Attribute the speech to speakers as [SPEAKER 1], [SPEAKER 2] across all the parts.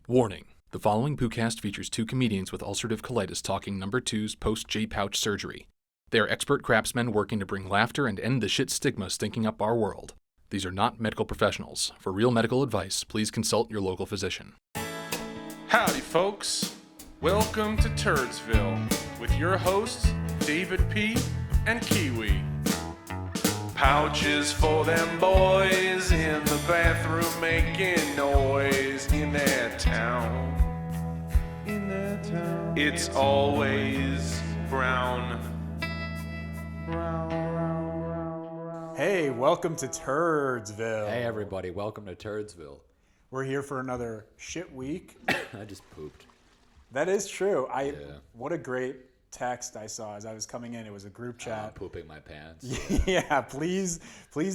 [SPEAKER 1] Warning. The following poocast features two comedians with ulcerative colitis talking number two's post-J-pouch surgery. They are expert craftsmen working to bring laughter and end the shit stigma stinking up our world. These are not medical professionals. For real medical advice, please consult your local physician.
[SPEAKER 2] Howdy, folks. Welcome to Turdsville with your hosts, David P. and Kiwi. Pouches for them boys in the bathroom making noise in their town. It's always brown.
[SPEAKER 3] Hey, welcome to Turdsville.
[SPEAKER 4] Hey everybody, welcome to Turdsville.
[SPEAKER 3] We're here for another shit week.
[SPEAKER 4] I just pooped.
[SPEAKER 3] That is true. What a great text I saw as I was coming in. It was a group chat.
[SPEAKER 4] I'm pooping my pants.
[SPEAKER 3] Yeah, please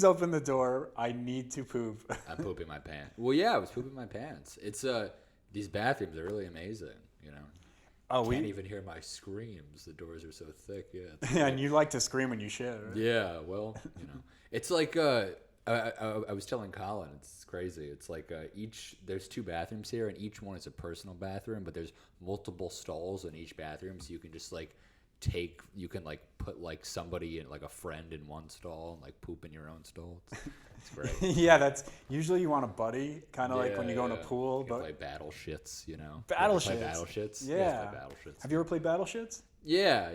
[SPEAKER 3] open the door. I need to poop.
[SPEAKER 4] I'm pooping my pants. Well, yeah, I was pooping my pants. It's these bathrooms are really amazing, you know. Oh, can't even hear my screams. The doors are so thick. Yeah.
[SPEAKER 3] And you like to scream when you shit, right?
[SPEAKER 4] Yeah, well, you know, it's like I was telling Colin, it's crazy. It's like there's two bathrooms here, and each one is a personal bathroom, but there's multiple stalls in each bathroom, so you can just put like somebody in, like a friend in one stall and like poop in your own stall. It's great.
[SPEAKER 3] Yeah, that's usually you want a buddy, kind of like when you go in a pool.
[SPEAKER 4] You can play battle shits, you know.
[SPEAKER 3] Battle
[SPEAKER 4] shits.
[SPEAKER 3] Yeah.
[SPEAKER 4] Play battle shits.
[SPEAKER 3] Have you ever played battle shits?
[SPEAKER 4] Yeah.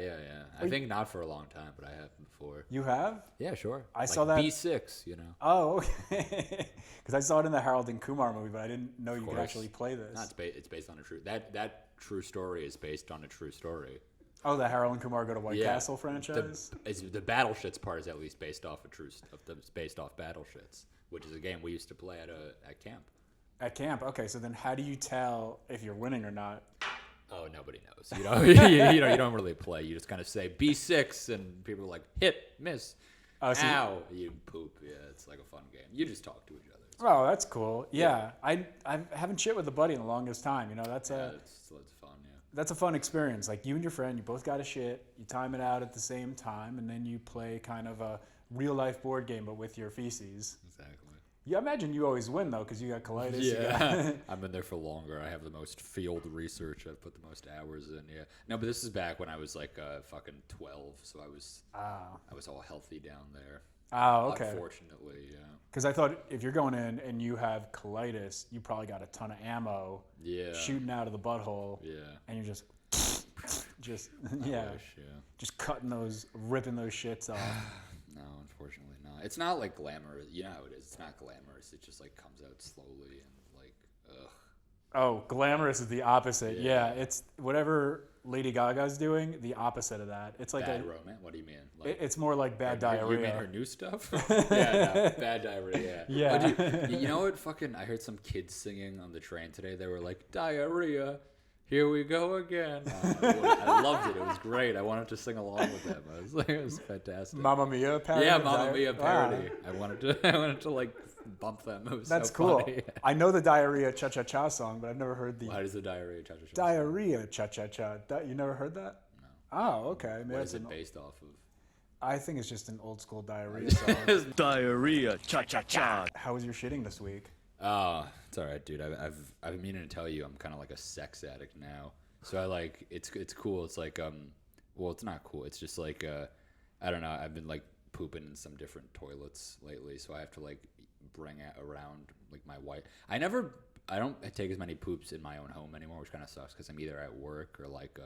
[SPEAKER 4] I think not for a long time, but I have before.
[SPEAKER 3] You have?
[SPEAKER 4] Yeah, sure.
[SPEAKER 3] I saw that.
[SPEAKER 4] B6, you know.
[SPEAKER 3] Oh, okay. Because I saw it in the Harold and Kumar movie, but I didn't know you could actually play this.
[SPEAKER 4] No, it's based on a true. That true story is based on a true story.
[SPEAKER 3] Oh, the Harold and Kumar Go to White Castle franchise.
[SPEAKER 4] The battle shits part is at least based off based off battle shits, which is a game we used to play at camp. At camp,
[SPEAKER 3] okay. So then, how do you tell if you're winning or not?
[SPEAKER 4] Oh, nobody knows. You know, you don't really play. You just kind of say B6, and people are like hit, miss, ow, you poop. Yeah, it's like a fun game. You just talk to each other.
[SPEAKER 3] Oh, that's cool. Yeah. I haven't shit with a buddy in the longest time. You know, that's
[SPEAKER 4] fun. Yeah,
[SPEAKER 3] that's a fun experience. Like you and your friend, you both got to shit. You time it out at the same time, and then you play kind of a real life board game, but with your feces.
[SPEAKER 4] Exactly.
[SPEAKER 3] Yeah, I imagine you always win though, because you got colitis.
[SPEAKER 4] Yeah, I've been there for longer. I have the most field research. I've put the most hours in. Yeah, no, but this is back when I was like fucking 12, so I was all healthy down there.
[SPEAKER 3] Oh, okay.
[SPEAKER 4] Unfortunately, yeah.
[SPEAKER 3] Because I thought if you're going in and you have colitis, you probably got a ton of ammo.
[SPEAKER 4] Yeah.
[SPEAKER 3] Shooting out of the butthole.
[SPEAKER 4] Yeah.
[SPEAKER 3] And you're just
[SPEAKER 4] wish,
[SPEAKER 3] just ripping those shits off.
[SPEAKER 4] No, unfortunately not. It's not like glamorous. You know how it is. It's not glamorous. It just like comes out slowly and like, ugh.
[SPEAKER 3] Oh, glamorous is the opposite. Yeah, it's whatever Lady Gaga's doing, the opposite of that. It's like
[SPEAKER 4] bad romance. What do you mean?
[SPEAKER 3] Like, it's more like bad diarrhea.
[SPEAKER 4] You mean her new stuff? Yeah, no, bad diarrhea.
[SPEAKER 3] Yeah.
[SPEAKER 4] You know what? Fucking, I heard some kids singing on the train today. They were like, diarrhea. Here we go again. I loved it. It was great. I wanted to sing along with them. It was fantastic.
[SPEAKER 3] Mamma Mia parody.
[SPEAKER 4] Yeah, Mamma Mia parody. I wanted to like bump them. It was
[SPEAKER 3] That's
[SPEAKER 4] so
[SPEAKER 3] cool.
[SPEAKER 4] Funny.
[SPEAKER 3] I know the Diarrhea Cha Cha Cha song, but I've never heard the.
[SPEAKER 4] How does the Diarrhea Cha Cha Cha?
[SPEAKER 3] Diarrhea Cha Cha Cha. You never heard that?
[SPEAKER 4] No.
[SPEAKER 3] Oh, okay.
[SPEAKER 4] What is it based off of?
[SPEAKER 3] I think it's just an old school diarrhea song.
[SPEAKER 5] Diarrhea Cha Cha Cha.
[SPEAKER 3] How was your shitting this week?
[SPEAKER 4] Oh, it's all right, dude. I've been meaning to tell you, I'm kind of like a sex addict now. So I like it's cool. It's like well, it's not cool. It's just like I don't know. I've been like pooping in some different toilets lately, so I have to like bring around like my wife. I don't take as many poops in my own home anymore, which kind of sucks because I'm either at work or like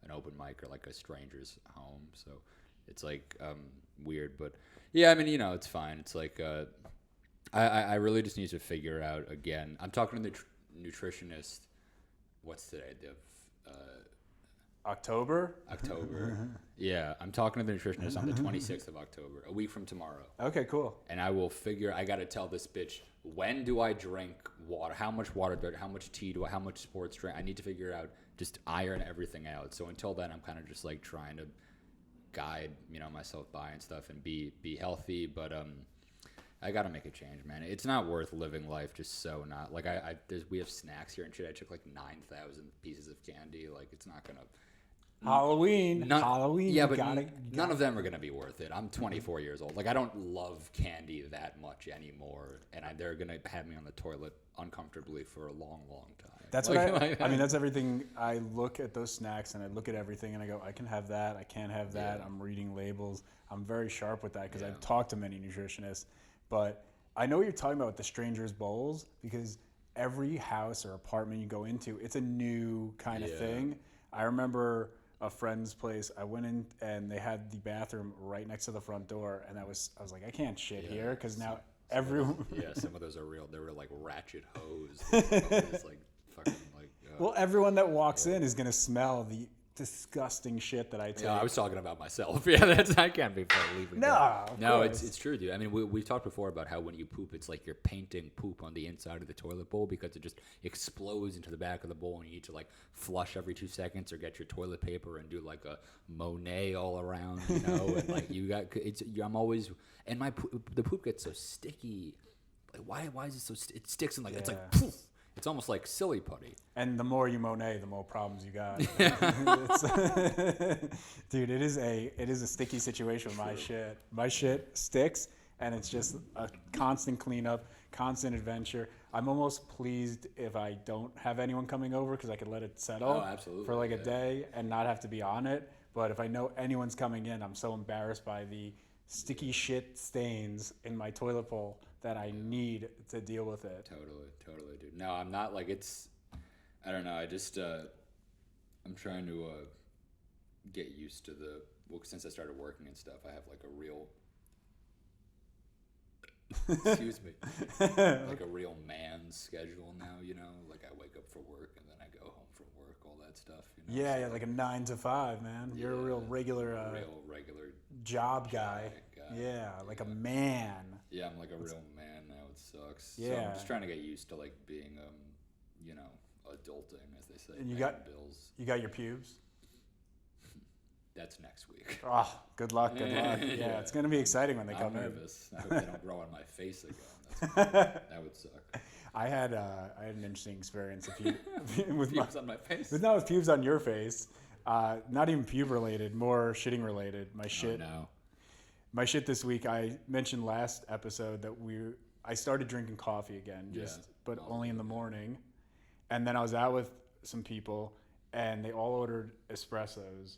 [SPEAKER 4] an open mic or like a stranger's home. So it's like weird, but yeah, I mean, you know, it's fine. It's like I really just need to figure out again. I'm talking to the nutritionist. What's today?
[SPEAKER 3] October?
[SPEAKER 4] Yeah, I'm talking to the nutritionist on the 26th of October, a week from tomorrow.
[SPEAKER 3] Okay, cool.
[SPEAKER 4] And I got to tell this bitch, when do I drink water? How much water do I, how much tea do I, how much sports drink? I need to figure out, just iron everything out. So until then, I'm kind of just like trying to guide, you know, myself by and stuff and be healthy. But I got to make a change, man. It's not worth living life just so not. Like, we have snacks here and shit. I took like 9,000 pieces of candy. Like, it's not going to.
[SPEAKER 3] Halloween. Halloween.
[SPEAKER 4] Yeah,
[SPEAKER 3] you
[SPEAKER 4] but
[SPEAKER 3] gotta,
[SPEAKER 4] none of them are gonna be worth it. I'm 24 years old. Like I don't love candy that much anymore, and they're gonna have me on the toilet uncomfortably for a long, long time.
[SPEAKER 3] That's what I mean, that's everything. I look at those snacks and I look at everything and I go, I can have that. I can't have that.
[SPEAKER 4] Yeah.
[SPEAKER 3] I'm reading labels. I'm very sharp with that because
[SPEAKER 4] Yeah.
[SPEAKER 3] I've talked to many nutritionists. But I know what you're talking about with the strangers bowls, because every house or apartment you go into, it's a new kind of thing. I remember a friend's place. I went in and they had the bathroom right next to the front door, and I was like, I can't shit here because now everyone.
[SPEAKER 4] Some of those are real. They were like ratchet hose. It's like fucking like.
[SPEAKER 3] Well, everyone that walks in is gonna smell the disgusting shit that I take.
[SPEAKER 4] Yeah, I was talking about myself. Yeah, I can't be leaving.
[SPEAKER 3] No,
[SPEAKER 4] It's true, dude. I mean, we've talked before about how when you poop, it's like you're painting poop on the inside of the toilet bowl because it just explodes into the back of the bowl, and you need to like flush every 2 seconds or get your toilet paper and do like a Monet all around, you know. And like I'm always, and the poop gets so sticky. Like why is it so? It sticks in like it's like poof. It's almost like silly putty.
[SPEAKER 3] And the more you Monet, the more problems you got. Dude, it is a sticky situation with my shit. My shit sticks, and it's just a constant cleanup, constant adventure. I'm almost pleased if I don't have anyone coming over because I could let it settle for like a day and not have to be on it. But if I know anyone's coming in, I'm so embarrassed by the sticky shit stains in my toilet bowl that I need to deal with it.
[SPEAKER 4] Totally, dude. No, I'm not like I don't know. I just, I'm trying to get used to since I started working and stuff, I have like a real, excuse me, like a real man's schedule now, you know? Like I wake up for work and then I go home from work, all that stuff, you know?
[SPEAKER 3] Yeah, like a 9 to 5, man. You're a real regular job guy. Yeah, like a man.
[SPEAKER 4] Yeah, I'm like a real man now. It sucks.
[SPEAKER 3] Yeah.
[SPEAKER 4] So I'm just trying to get used to like being, you know, adulting, as they say.
[SPEAKER 3] And you got your pubes?
[SPEAKER 4] That's next week.
[SPEAKER 3] Oh, good luck. Yeah, it's gonna be exciting when they come in.
[SPEAKER 4] I'm nervous. I hope they don't grow on my face again. That would suck.
[SPEAKER 3] I had an interesting experience with
[SPEAKER 4] pubes on my face.
[SPEAKER 3] Not with pubes on your face. Not even pube related, more shitting related. My shit.
[SPEAKER 4] Oh, no.
[SPEAKER 3] My shit this week. I mentioned last episode that I started drinking coffee again, but only in the morning. And then I was out with some people, and they all ordered espressos.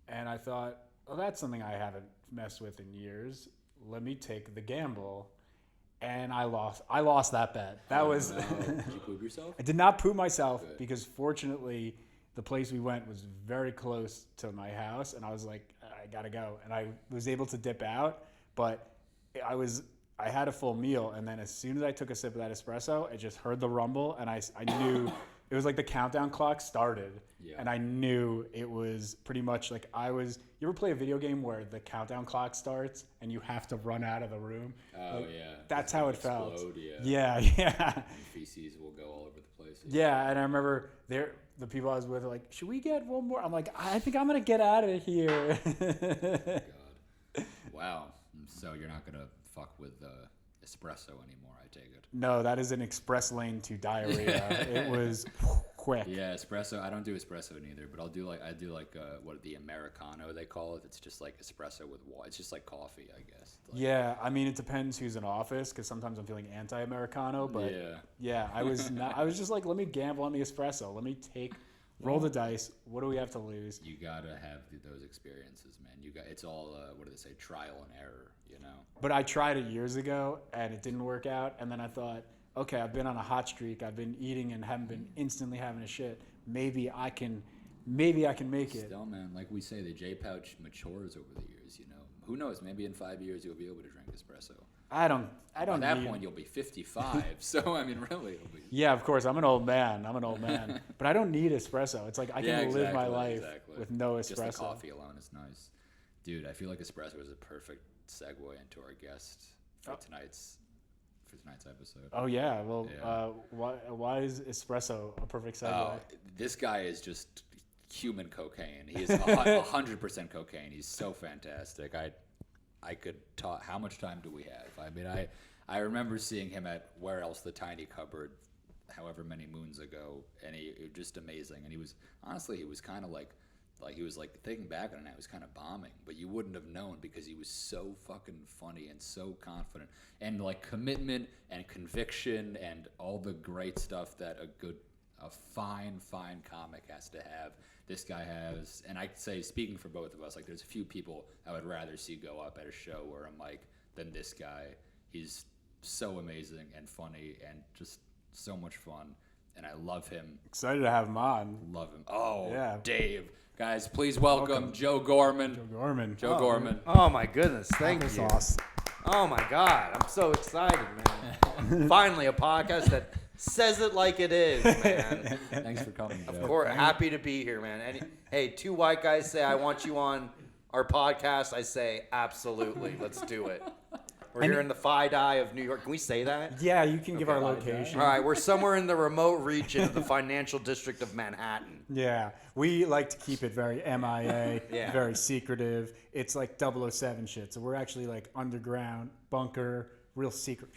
[SPEAKER 3] And I thought, well, that's something I haven't messed with in years. Let me take the gamble. And I lost that bet. That was.
[SPEAKER 4] Did you poop yourself?
[SPEAKER 3] I did not poop myself because fortunately the place we went was very close to my house, and I was like, I gotta go. And I was able to dip out, but I had a full meal, and then as soon as I took a sip of that espresso, I just heard the rumble, and I knew it was like the countdown clock started, and I knew it was pretty much like you ever play a video game where the countdown clock starts and you have to run out of the room?
[SPEAKER 4] Oh,
[SPEAKER 3] like,
[SPEAKER 4] yeah.
[SPEAKER 3] That's how it felt.
[SPEAKER 4] Yeah.
[SPEAKER 3] And
[SPEAKER 4] feces will go all over the place.
[SPEAKER 3] Yeah, and I remember the people I was with were like, should we get one more? I'm like, I think I'm going to get out of here.
[SPEAKER 4] God. Wow. So you're not going to fuck with espresso anymore, I take it.
[SPEAKER 3] No, that is an express lane to diarrhea. It was quick.
[SPEAKER 4] Yeah, espresso. I don't do espresso neither, but I do like what the Americano they call it. It's just like espresso with water. It's just like coffee, I guess.
[SPEAKER 3] Yeah, I mean it depends who's in office because sometimes I'm feeling anti-Americano, but I was just like, let me gamble on the espresso. Let me roll the dice. What do we have to lose?
[SPEAKER 4] You gotta have those experiences, man. It's all what do they say? Trial and error, you know.
[SPEAKER 3] But I tried it years ago and it didn't work out, and then I thought, okay, I've been on a hot streak. I've been eating and haven't been instantly having a shit. Maybe I can make it.
[SPEAKER 4] Still, man, like we say, the J pouch matures over the years. You know, who knows? Maybe in 5 years you'll be able to drink espresso.
[SPEAKER 3] I don't.
[SPEAKER 4] By that point, you'll be 55. So I mean, really, it'll be.
[SPEAKER 3] Yeah, of course. I'm an old man, but I don't need espresso. It's like I can live my life with no espresso.
[SPEAKER 4] Just the coffee alone is nice, dude. I feel like espresso is a perfect segue into our guest for tonight's episode.
[SPEAKER 3] Oh yeah, well, why is espresso a perfect segue?
[SPEAKER 4] This guy is just human cocaine. He is 100% cocaine. He's so fantastic. I could talk. How much time do we have? I mean, I remember seeing him at Where Else the Tiny Cupboard, however many moons ago, and he was just amazing. And he was kind of like like he was like thinking back on it, he was kind of bombing, but you wouldn't have known because he was so fucking funny and so confident and like commitment and conviction and all the great stuff that a fine comic has to have. This guy has, and I'd say, speaking for both of us, like there's a few people I would rather see go up at a show where I'm like, than this guy. He's so amazing and funny and just so much fun. And I love him.
[SPEAKER 3] Excited to have him on.
[SPEAKER 4] Love him. Oh,
[SPEAKER 3] yeah.
[SPEAKER 4] Dave. Guys, please welcome Joe Gorman.
[SPEAKER 3] Joe Gorman.
[SPEAKER 6] Oh my goodness, thank you.
[SPEAKER 3] Sauce.
[SPEAKER 6] Oh my God, I'm so excited, man. Finally, a podcast that says it like it is, man.
[SPEAKER 4] Thanks for coming, Joe.
[SPEAKER 6] Of course, happy to be here, man. Hey, two white guys say, I want you on our podcast. I say, absolutely, let's do it. We're here in the Phi of New York. Can we say that?
[SPEAKER 3] Yeah, you can give our location.
[SPEAKER 6] All right, we're somewhere in the remote region of the financial district of Manhattan.
[SPEAKER 3] Yeah, we like to keep it very MIA,
[SPEAKER 6] Yeah.
[SPEAKER 3] very secretive. It's like 007 shit. So we're actually like underground, bunker, real secret.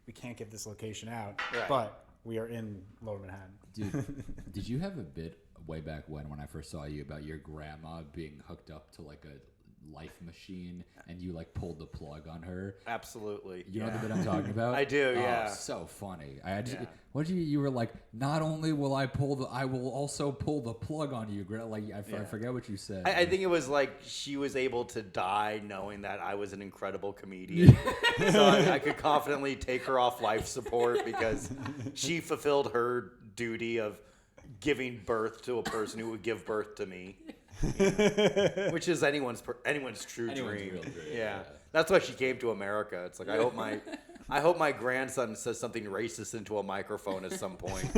[SPEAKER 3] We can't give this location out,
[SPEAKER 6] Right.
[SPEAKER 3] but we are in Lower Manhattan.
[SPEAKER 4] Dude, did you have a bit way back when I first saw you about your grandma being hooked up to like a life machine and you like pulled the plug on her?
[SPEAKER 6] Absolutely.
[SPEAKER 4] You know the bit I'm talking about?
[SPEAKER 6] I do, yeah.
[SPEAKER 4] Oh, so funny. You were like, not only will I will also pull the plug on you. Like I forget what you said.
[SPEAKER 6] I think it was like she was able to die knowing that I was an incredible comedian. So I could confidently take her off life support because she fulfilled her duty of giving birth to a person who would give birth to me. Which is anyone's true dream.
[SPEAKER 4] Real dream.
[SPEAKER 6] Yeah. That's why she came to America. It's like I hope my grandson says something racist into a microphone at some point.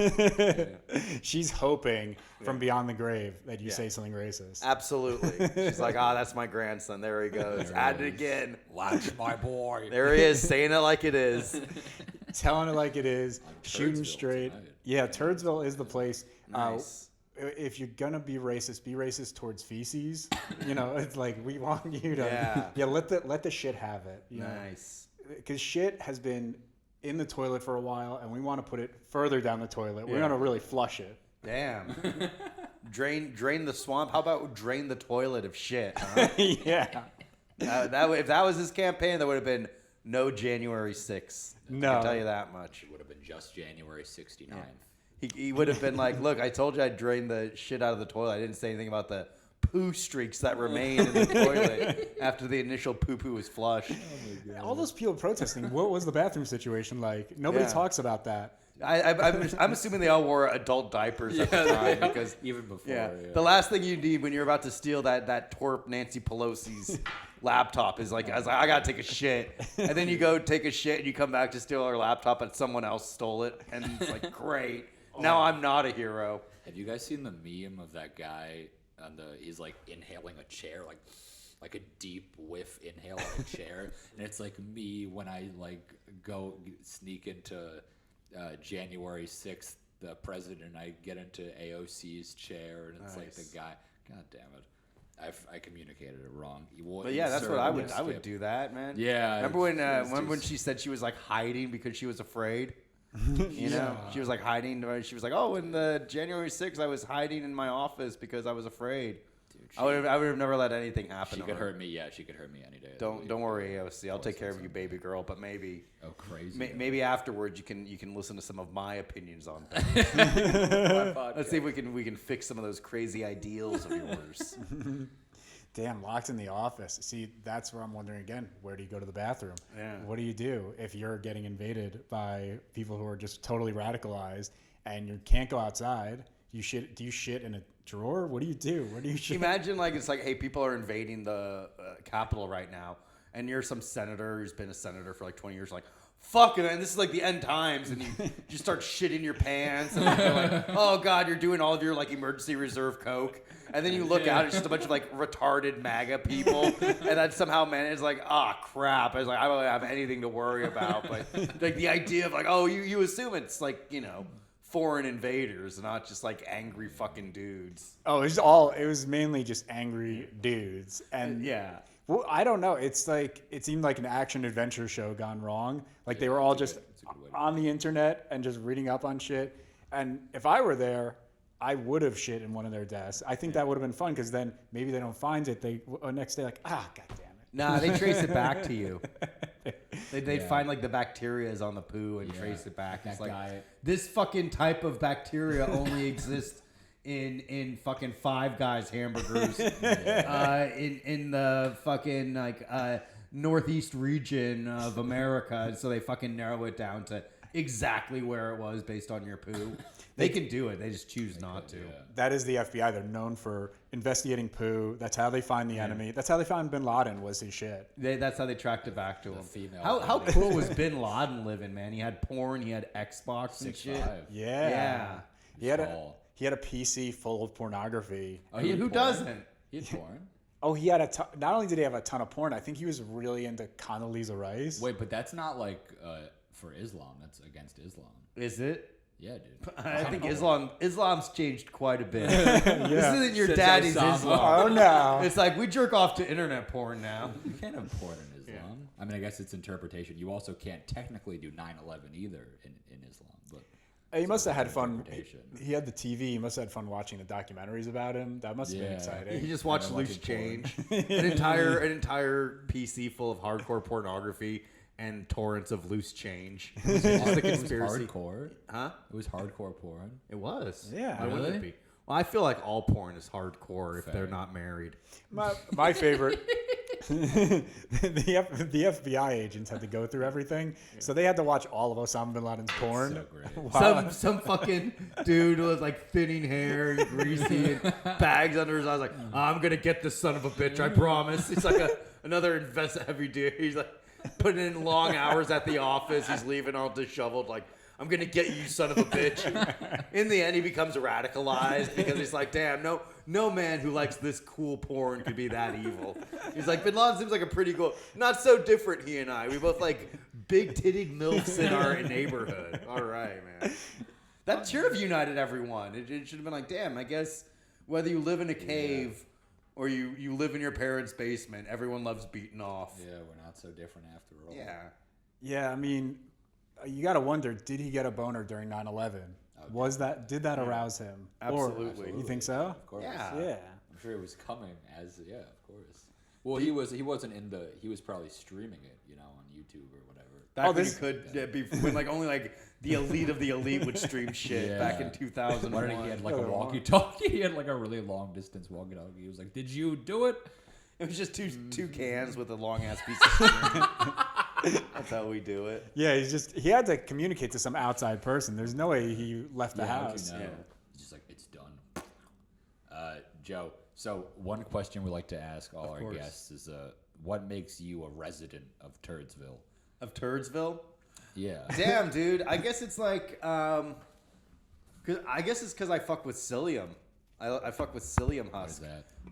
[SPEAKER 3] She's hoping from beyond the grave that you say something racist.
[SPEAKER 6] Absolutely. She's like, that's my grandson. There he goes. Add it again.
[SPEAKER 4] Watch my boy.
[SPEAKER 6] There he is, saying it like it is.
[SPEAKER 3] Telling it like it is, shooting
[SPEAKER 4] Turdsville
[SPEAKER 3] straight.
[SPEAKER 4] tonight.
[SPEAKER 3] Yeah, Turdsville is the place.
[SPEAKER 6] Nice.
[SPEAKER 3] If you're gonna be racist towards feces. You know, it's like we want you to let the shit have it. You
[SPEAKER 6] Nice.
[SPEAKER 3] Because shit has been in the toilet for a while, and we want to put it further down the toilet. We're gonna really flush it.
[SPEAKER 6] Damn. Drain the swamp. How about drain the toilet of shit? Huh?
[SPEAKER 3] Yeah.
[SPEAKER 6] If that was his campaign, that would have been no January 6th.
[SPEAKER 3] No.
[SPEAKER 6] I can tell you that much.
[SPEAKER 4] It would have been just January 69.
[SPEAKER 6] He would have been like, look, I told you I'd drain the shit out of the toilet. I didn't say anything about the poo streaks that remain in the toilet after the initial poo-poo was flushed.
[SPEAKER 3] All those people protesting. What was the bathroom situation like? Nobody talks about that.
[SPEAKER 6] I'm assuming they all wore adult diapers at the time because
[SPEAKER 4] Even before.
[SPEAKER 6] the last thing you need when you're about to steal that twerp Nancy Pelosi's laptop is like, I gotta take a shit, and then you go take a shit and you come back to steal her laptop and someone else stole it, and it's like, great, now I'm not a hero.
[SPEAKER 4] Have you guys seen the meme of that guy he's like inhaling a chair, like a deep whiff inhale on a chair, and it's like me when I like go sneak into January 6th, the president, and I get into AOC's chair, and it's like the guy. God damn it! I communicated it wrong.
[SPEAKER 6] But yeah, that's what I would do that, man.
[SPEAKER 4] Yeah.
[SPEAKER 6] Remember when she said she was like hiding because she was afraid? You know, she was like hiding. She was like, "Oh, in the January 6th, I was hiding in my office because I was afraid." Dude, I would have never let anything happen.
[SPEAKER 4] She could hurt me. Yeah, she could hurt me any day.
[SPEAKER 6] Don't worry, AOC. I'll take care of you, baby girl. But maybe.
[SPEAKER 4] Oh, crazy.
[SPEAKER 6] Maybe afterwards you can listen to some of my opinions on things. Let's see if we can fix some of those crazy ideals of yours.
[SPEAKER 3] Damn, locked in the office. See, that's where I'm wondering again, where do you go to the bathroom?
[SPEAKER 6] Yeah.
[SPEAKER 3] What do you do if you're getting invaded by people who are just totally radicalized and you can't go outside? Do you shit in a drawer? What do you do? Where do you shit?
[SPEAKER 6] Imagine it's like, hey, people are invading the Capitol right now, and you're some senator who's been a senator for like 20 years, like, fuck it, man, this is like the end times, and you just start shitting your pants, and you're like, oh god, you're doing all of your like emergency reserve coke, and then you look out, it's just a bunch of like retarded MAGA people, and that somehow manages like, crap, I was like, I don't have anything to worry about, but like the idea of like, oh, you assume it's like, you know, foreign invaders, not just like angry fucking dudes.
[SPEAKER 3] Oh, it was mainly just angry dudes, and
[SPEAKER 6] yeah.
[SPEAKER 3] Well, I don't know. It's like it seemed like an action adventure show gone wrong. Like they were all just on the internet and just reading up on shit. And if I were there, I would have shit in one of their desks. I think that would have been fun because then maybe they don't find it. They next day like, god damn it.
[SPEAKER 6] Nah, they trace it back to you. They'd find like the bacteria is on the poo and trace it back. It's like this fucking type of bacteria only exists in fucking Five Guys hamburgers in the fucking like northeast region of America. And so they fucking narrow it down to exactly where it was based on your poo. They can do it. They just choose not to.
[SPEAKER 3] Yeah. That is the FBI. They're known for investigating poo. That's how they find the enemy. That's how they found Bin Laden was his shit.
[SPEAKER 6] That's how they tracked it back to him.
[SPEAKER 4] Female
[SPEAKER 6] how cool was Bin Laden living, man? He had porn. He had Xbox and shit.
[SPEAKER 3] Yeah. He had a PC full of pornography.
[SPEAKER 6] Oh, who doesn't?
[SPEAKER 4] He had porn.
[SPEAKER 3] Oh, he had not only did he have a ton of porn, I think he was really into Condoleezza Rice.
[SPEAKER 4] Wait, but that's not like for Islam. That's against Islam.
[SPEAKER 6] Is it?
[SPEAKER 4] Yeah, dude.
[SPEAKER 6] I think Islam's changed quite a bit. This isn't your daddy's Islam.
[SPEAKER 3] Oh, no.
[SPEAKER 6] It's like we jerk off to internet porn now.
[SPEAKER 4] You can't have porn in Islam. Yeah. I mean, I guess it's interpretation. You also can't technically do 9/11 either in Islam. But
[SPEAKER 3] he must have had fun. He had the TV. He must have had fun watching the documentaries about him. That must have been exciting.
[SPEAKER 6] He just watched Loose Change. an entire PC full of hardcore pornography and torrents of loose change. Just the conspiracy.
[SPEAKER 4] It was hardcore.
[SPEAKER 6] Huh?
[SPEAKER 4] It was hardcore porn.
[SPEAKER 6] It was.
[SPEAKER 3] Yeah.
[SPEAKER 6] Why wouldn't it be? Well, I feel like all porn is hardcore if they're not married.
[SPEAKER 3] My favorite, the FBI agents had to go through everything, so they had to watch all of Osama bin Laden's porn.
[SPEAKER 4] So great.
[SPEAKER 3] Wow.
[SPEAKER 6] Some fucking dude with like thinning hair and greasy and bags under his eyes, like, I'm gonna get this son of a bitch, I promise. He's like another heavy dude. He's like putting in long hours at the office. He's leaving all disheveled, like, I'm gonna get you, son of a bitch. In the end, he becomes radicalized because he's like, damn, no man who likes this cool porn could be that evil. He's like, Bin Laden seems like a pretty cool, not so different. He and I, we both like big-titted milfs in our neighborhood. All right, man. That should have united everyone. It should have been like, damn, I guess whether you live in a cave or you live in your parents' basement, everyone loves beating off.
[SPEAKER 4] Yeah, we're not so different after all.
[SPEAKER 6] Yeah.
[SPEAKER 3] Yeah, I mean, you got to wonder, did he get a boner during 9/11? Did that arouse him?
[SPEAKER 6] Absolutely.
[SPEAKER 3] You think so?
[SPEAKER 4] Of course.
[SPEAKER 6] Yeah.
[SPEAKER 4] I'm sure it was coming of course. Well, he wasn't he was probably streaming it, on YouTube or whatever.
[SPEAKER 6] Back when you could be when like only like the elite of the elite would stream shit back in 2001.
[SPEAKER 4] He had like a walkie-talkie. He had like a really long distance walkie-talkie. He was like, "Did you do it?"
[SPEAKER 6] It was just two cans with a long ass piece of string. That's how we do it.
[SPEAKER 3] Yeah, he had to communicate to some outside person. There's no way he left the house.
[SPEAKER 4] He's just like, it's done. Joe, so one question we like to ask all our guests is, what makes you a resident of Turdsville?
[SPEAKER 6] Of Turdsville?
[SPEAKER 4] Yeah.
[SPEAKER 6] Damn, dude. I guess it's like, I guess it's because I fuck with psyllium. I fuck with psyllium husk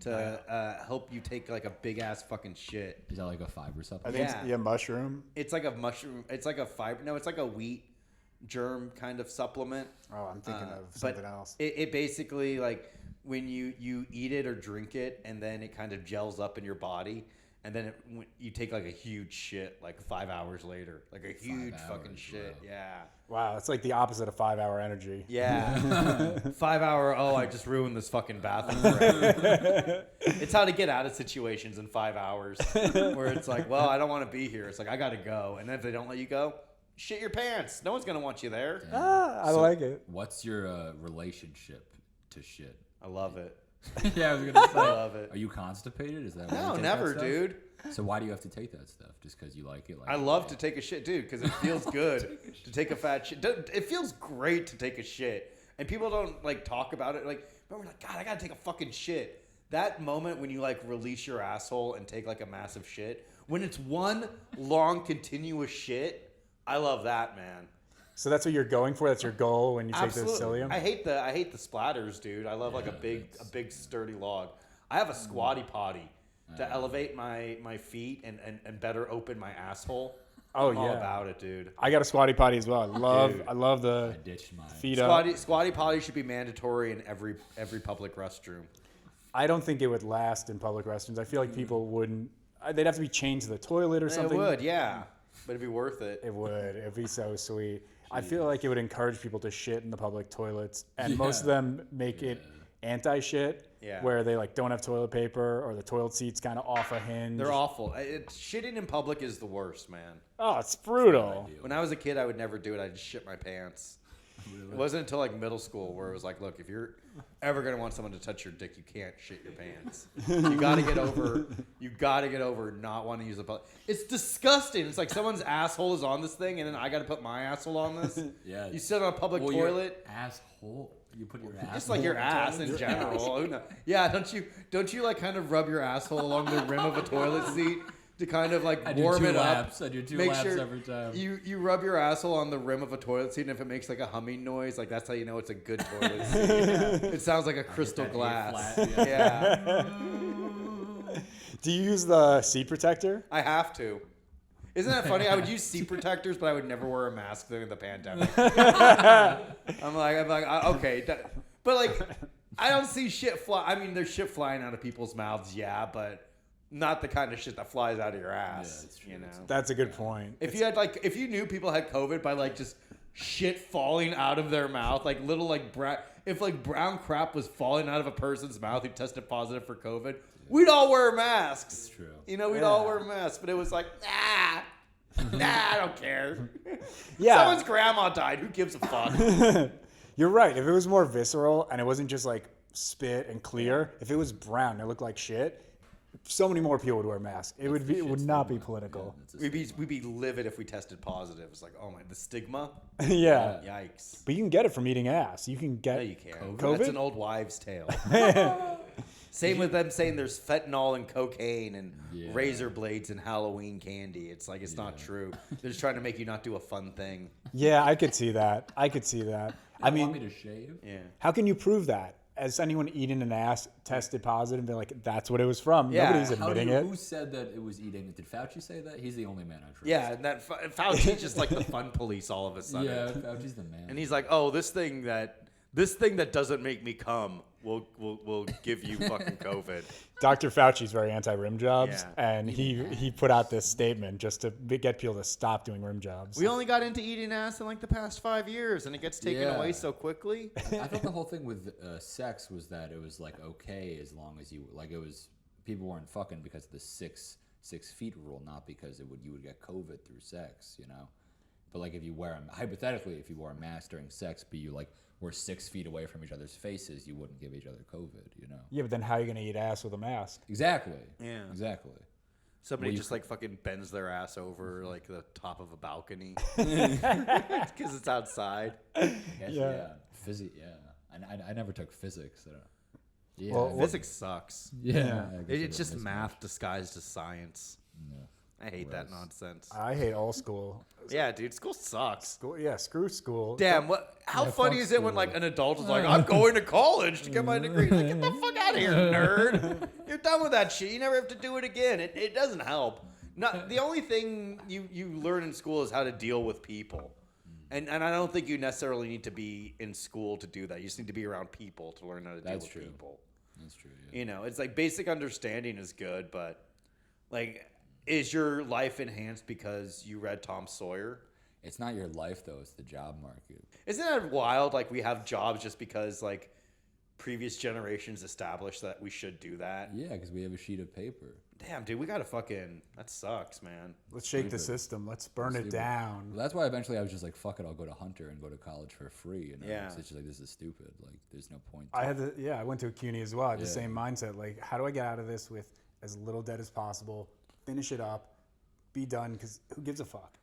[SPEAKER 6] to help you take like a big ass fucking shit.
[SPEAKER 4] Is that like a fiber
[SPEAKER 3] I
[SPEAKER 4] supplement?
[SPEAKER 3] think it's mushroom.
[SPEAKER 6] It's like a mushroom. It's like a fiber. No, it's like a wheat germ kind of supplement.
[SPEAKER 3] Oh, I'm thinking of something else.
[SPEAKER 6] It basically like when you eat it or drink it, and then it kind of gels up in your body, and then you take like a huge shit like 5 hours later, like a huge fucking shit.
[SPEAKER 4] Bro.
[SPEAKER 6] Yeah.
[SPEAKER 3] Wow, it's like the opposite of 5 hour energy.
[SPEAKER 6] Yeah. 5 hour, I just ruined this fucking bathroom forever. It's how to get out of situations in 5 hours where it's like, well, I don't want to be here. It's like, I got to go. And then if they don't let you go, shit your pants. No one's going to want you there.
[SPEAKER 3] I like it.
[SPEAKER 4] What's your relationship to shit?
[SPEAKER 6] I love it.
[SPEAKER 4] Yeah, I was going to say.
[SPEAKER 6] I love it.
[SPEAKER 4] Are you constipated? Is that why you
[SPEAKER 6] No,
[SPEAKER 4] take
[SPEAKER 6] never,
[SPEAKER 4] that stuff?
[SPEAKER 6] dude.
[SPEAKER 4] So why do you have to take that stuff? Just because you like it?
[SPEAKER 6] I love to take a shit, dude, because it feels good to take a fat shit. It feels great to take a shit. And people don't, like, talk about it. Like, remember, like, God, I got to take a fucking shit. That moment when you, like, release your asshole and take, like, a massive shit, when it's one long, continuous shit, I love that, man.
[SPEAKER 3] So that's what you're going for? That's your goal when you take the psyllium?
[SPEAKER 6] I hate the splatters, dude. I love, like, a big, sturdy log. I have a squatty potty to elevate my feet and better open my asshole.
[SPEAKER 3] Oh,
[SPEAKER 6] I'm all about it, dude.
[SPEAKER 3] I got a squatty potty as well. I love the feet up.
[SPEAKER 6] Squatty potty should be mandatory in every public restroom.
[SPEAKER 3] I don't think it would last in public restrooms. I feel like people wouldn't. They'd have to be chained to the toilet or something.
[SPEAKER 6] It would, yeah. But it'd be worth it.
[SPEAKER 3] It would. It'd be so sweet. I feel like it would encourage people to shit in the public toilets, and
[SPEAKER 4] Yeah.
[SPEAKER 3] most of them make it anti-shit, where they like don't have toilet paper or the toilet seat's kind of off a hinge.
[SPEAKER 6] They're awful. Shitting in public is the worst, man.
[SPEAKER 3] Oh, it's brutal.
[SPEAKER 6] When I was a kid, I would never do it. I'd just shit my pants. Really? It wasn't until like middle school where it was like, look, if you're ever gonna want someone to touch your dick, you can't shit your pants. You gotta get over. You gotta get over not wanting to use the public. It's disgusting. It's like someone's asshole is on this thing, and then I gotta put my asshole on this.
[SPEAKER 4] Yeah.
[SPEAKER 6] You sit on a public toilet.
[SPEAKER 4] Asshole. You put your ass.
[SPEAKER 6] Just like your ass in general. Yeah, don't you like kind of rub your asshole along the rim of a toilet seat to kind of like warm it up?
[SPEAKER 4] I do two laps every time.
[SPEAKER 6] You rub your asshole on the rim of a toilet seat, and if it makes like a humming noise, like that's how you know it's a good toilet seat. It sounds like a crystal glass. Yeah.
[SPEAKER 3] Do you use the seat protector?
[SPEAKER 6] I have to. Isn't that funny? I would use seat protectors, but I would never wear a mask during the pandemic. I'm like, okay. But like, I don't see shit fly. I mean, there's shit flying out of people's mouths, yeah, but not the kind of shit that flies out of your ass. Yeah, that's true. You know?
[SPEAKER 3] That's a good point.
[SPEAKER 6] If you knew people had COVID by like just shit falling out of their mouth, like little like if like brown crap was falling out of a person's mouth who tested positive for COVID, we'd all wear masks.
[SPEAKER 4] That's true.
[SPEAKER 6] You know, we'd all wear masks, but it was like, nah, I don't care.
[SPEAKER 3] Yeah.
[SPEAKER 6] Someone's grandma died. Who gives a fuck?
[SPEAKER 3] You're right. If it was more visceral and it wasn't just like spit and clear, if it was brown and it looked like shit, so many more people would wear masks. It would not be political.
[SPEAKER 6] We'd be livid if we tested positive. It's like, oh my, the stigma.
[SPEAKER 3] Yeah.
[SPEAKER 6] Yikes.
[SPEAKER 3] But you can get it from eating ass. You can get.
[SPEAKER 6] No, you can't.
[SPEAKER 3] COVID?
[SPEAKER 6] That's an old wives' tale. Same with them saying there's fentanyl and cocaine and razor blades and Halloween candy. It's like, it's not true. They're just trying to make you not do a fun thing.
[SPEAKER 3] Yeah, I could see that. I mean,
[SPEAKER 4] want me to shave?
[SPEAKER 6] Yeah.
[SPEAKER 3] how can you prove that? Has anyone eating an ass tested positive and be like, that's what it was from?
[SPEAKER 6] Yeah.
[SPEAKER 3] Nobody's admitting it.
[SPEAKER 4] Who said that it was eating? Did Fauci say that? He's the only man I trust.
[SPEAKER 6] Yeah, and that Fauci's just like the fun police all of a sudden.
[SPEAKER 4] Yeah, Fauci's the man.
[SPEAKER 6] And he's like, oh, this thing that doesn't make me come will give you fucking COVID.
[SPEAKER 3] Dr. Fauci's very anti-rim jobs,
[SPEAKER 6] Yeah.
[SPEAKER 3] and he put out this statement just to get people to stop doing rim jobs.
[SPEAKER 6] We only got into eating ass in like the past 5 years, and it gets taken away so quickly.
[SPEAKER 4] I thought the whole thing with sex was that it was like okay as long as you like it was people weren't fucking because of the 6 feet rule, not because you would get COVID through sex, you know. But like if you wore a mask during sex, but you like were 6 feet away from each other's faces, you wouldn't give each other COVID, you know.
[SPEAKER 3] Yeah, but then how are you going to eat ass with a mask?
[SPEAKER 4] Exactly.
[SPEAKER 6] Yeah.
[SPEAKER 4] Exactly.
[SPEAKER 6] Somebody just like fucking bends their ass over like the top of a balcony because it's outside.
[SPEAKER 4] Yeah. I never took physics. So. Yeah.
[SPEAKER 3] Well,
[SPEAKER 6] Physics sucks.
[SPEAKER 4] Yeah.
[SPEAKER 6] It's just math disguised as science.
[SPEAKER 4] Yeah.
[SPEAKER 6] I hate that nonsense.
[SPEAKER 3] I hate all school.
[SPEAKER 6] Yeah, dude, school sucks.
[SPEAKER 3] School, yeah, screw school.
[SPEAKER 6] Damn, how funny is it when like an adult is like, I'm going to college to get my degree? Like, get the fuck out of here, nerd. You're done with that shit. You never have to do it again. It doesn't help. The only thing you learn in school is how to deal with people. And I don't think you necessarily need to be in school to do that. You just need to be around people to learn how to deal with people.
[SPEAKER 4] That's true. Yeah.
[SPEAKER 6] You know, it's like basic understanding is good, but like, is your life enhanced because you read Tom Sawyer?
[SPEAKER 4] It's not your life though; it's the job market.
[SPEAKER 6] Isn't that wild? Like we have jobs just because like previous generations established that we should do that.
[SPEAKER 4] Yeah, because we have a sheet of paper.
[SPEAKER 6] Damn, dude, we gotta fucking. That sucks, man.
[SPEAKER 3] Let's shake the system. Let's burn it down.
[SPEAKER 4] Well, that's why eventually I was just like, fuck it, I'll go to Hunter and go to college for free. You know?
[SPEAKER 6] Yeah.
[SPEAKER 4] It's just like, this is stupid. Like, there's no point.
[SPEAKER 3] I went to a CUNY as well. I had the same mindset. Like, how do I get out of this with as little debt as possible? Finish it up. Be done, because who gives a fuck?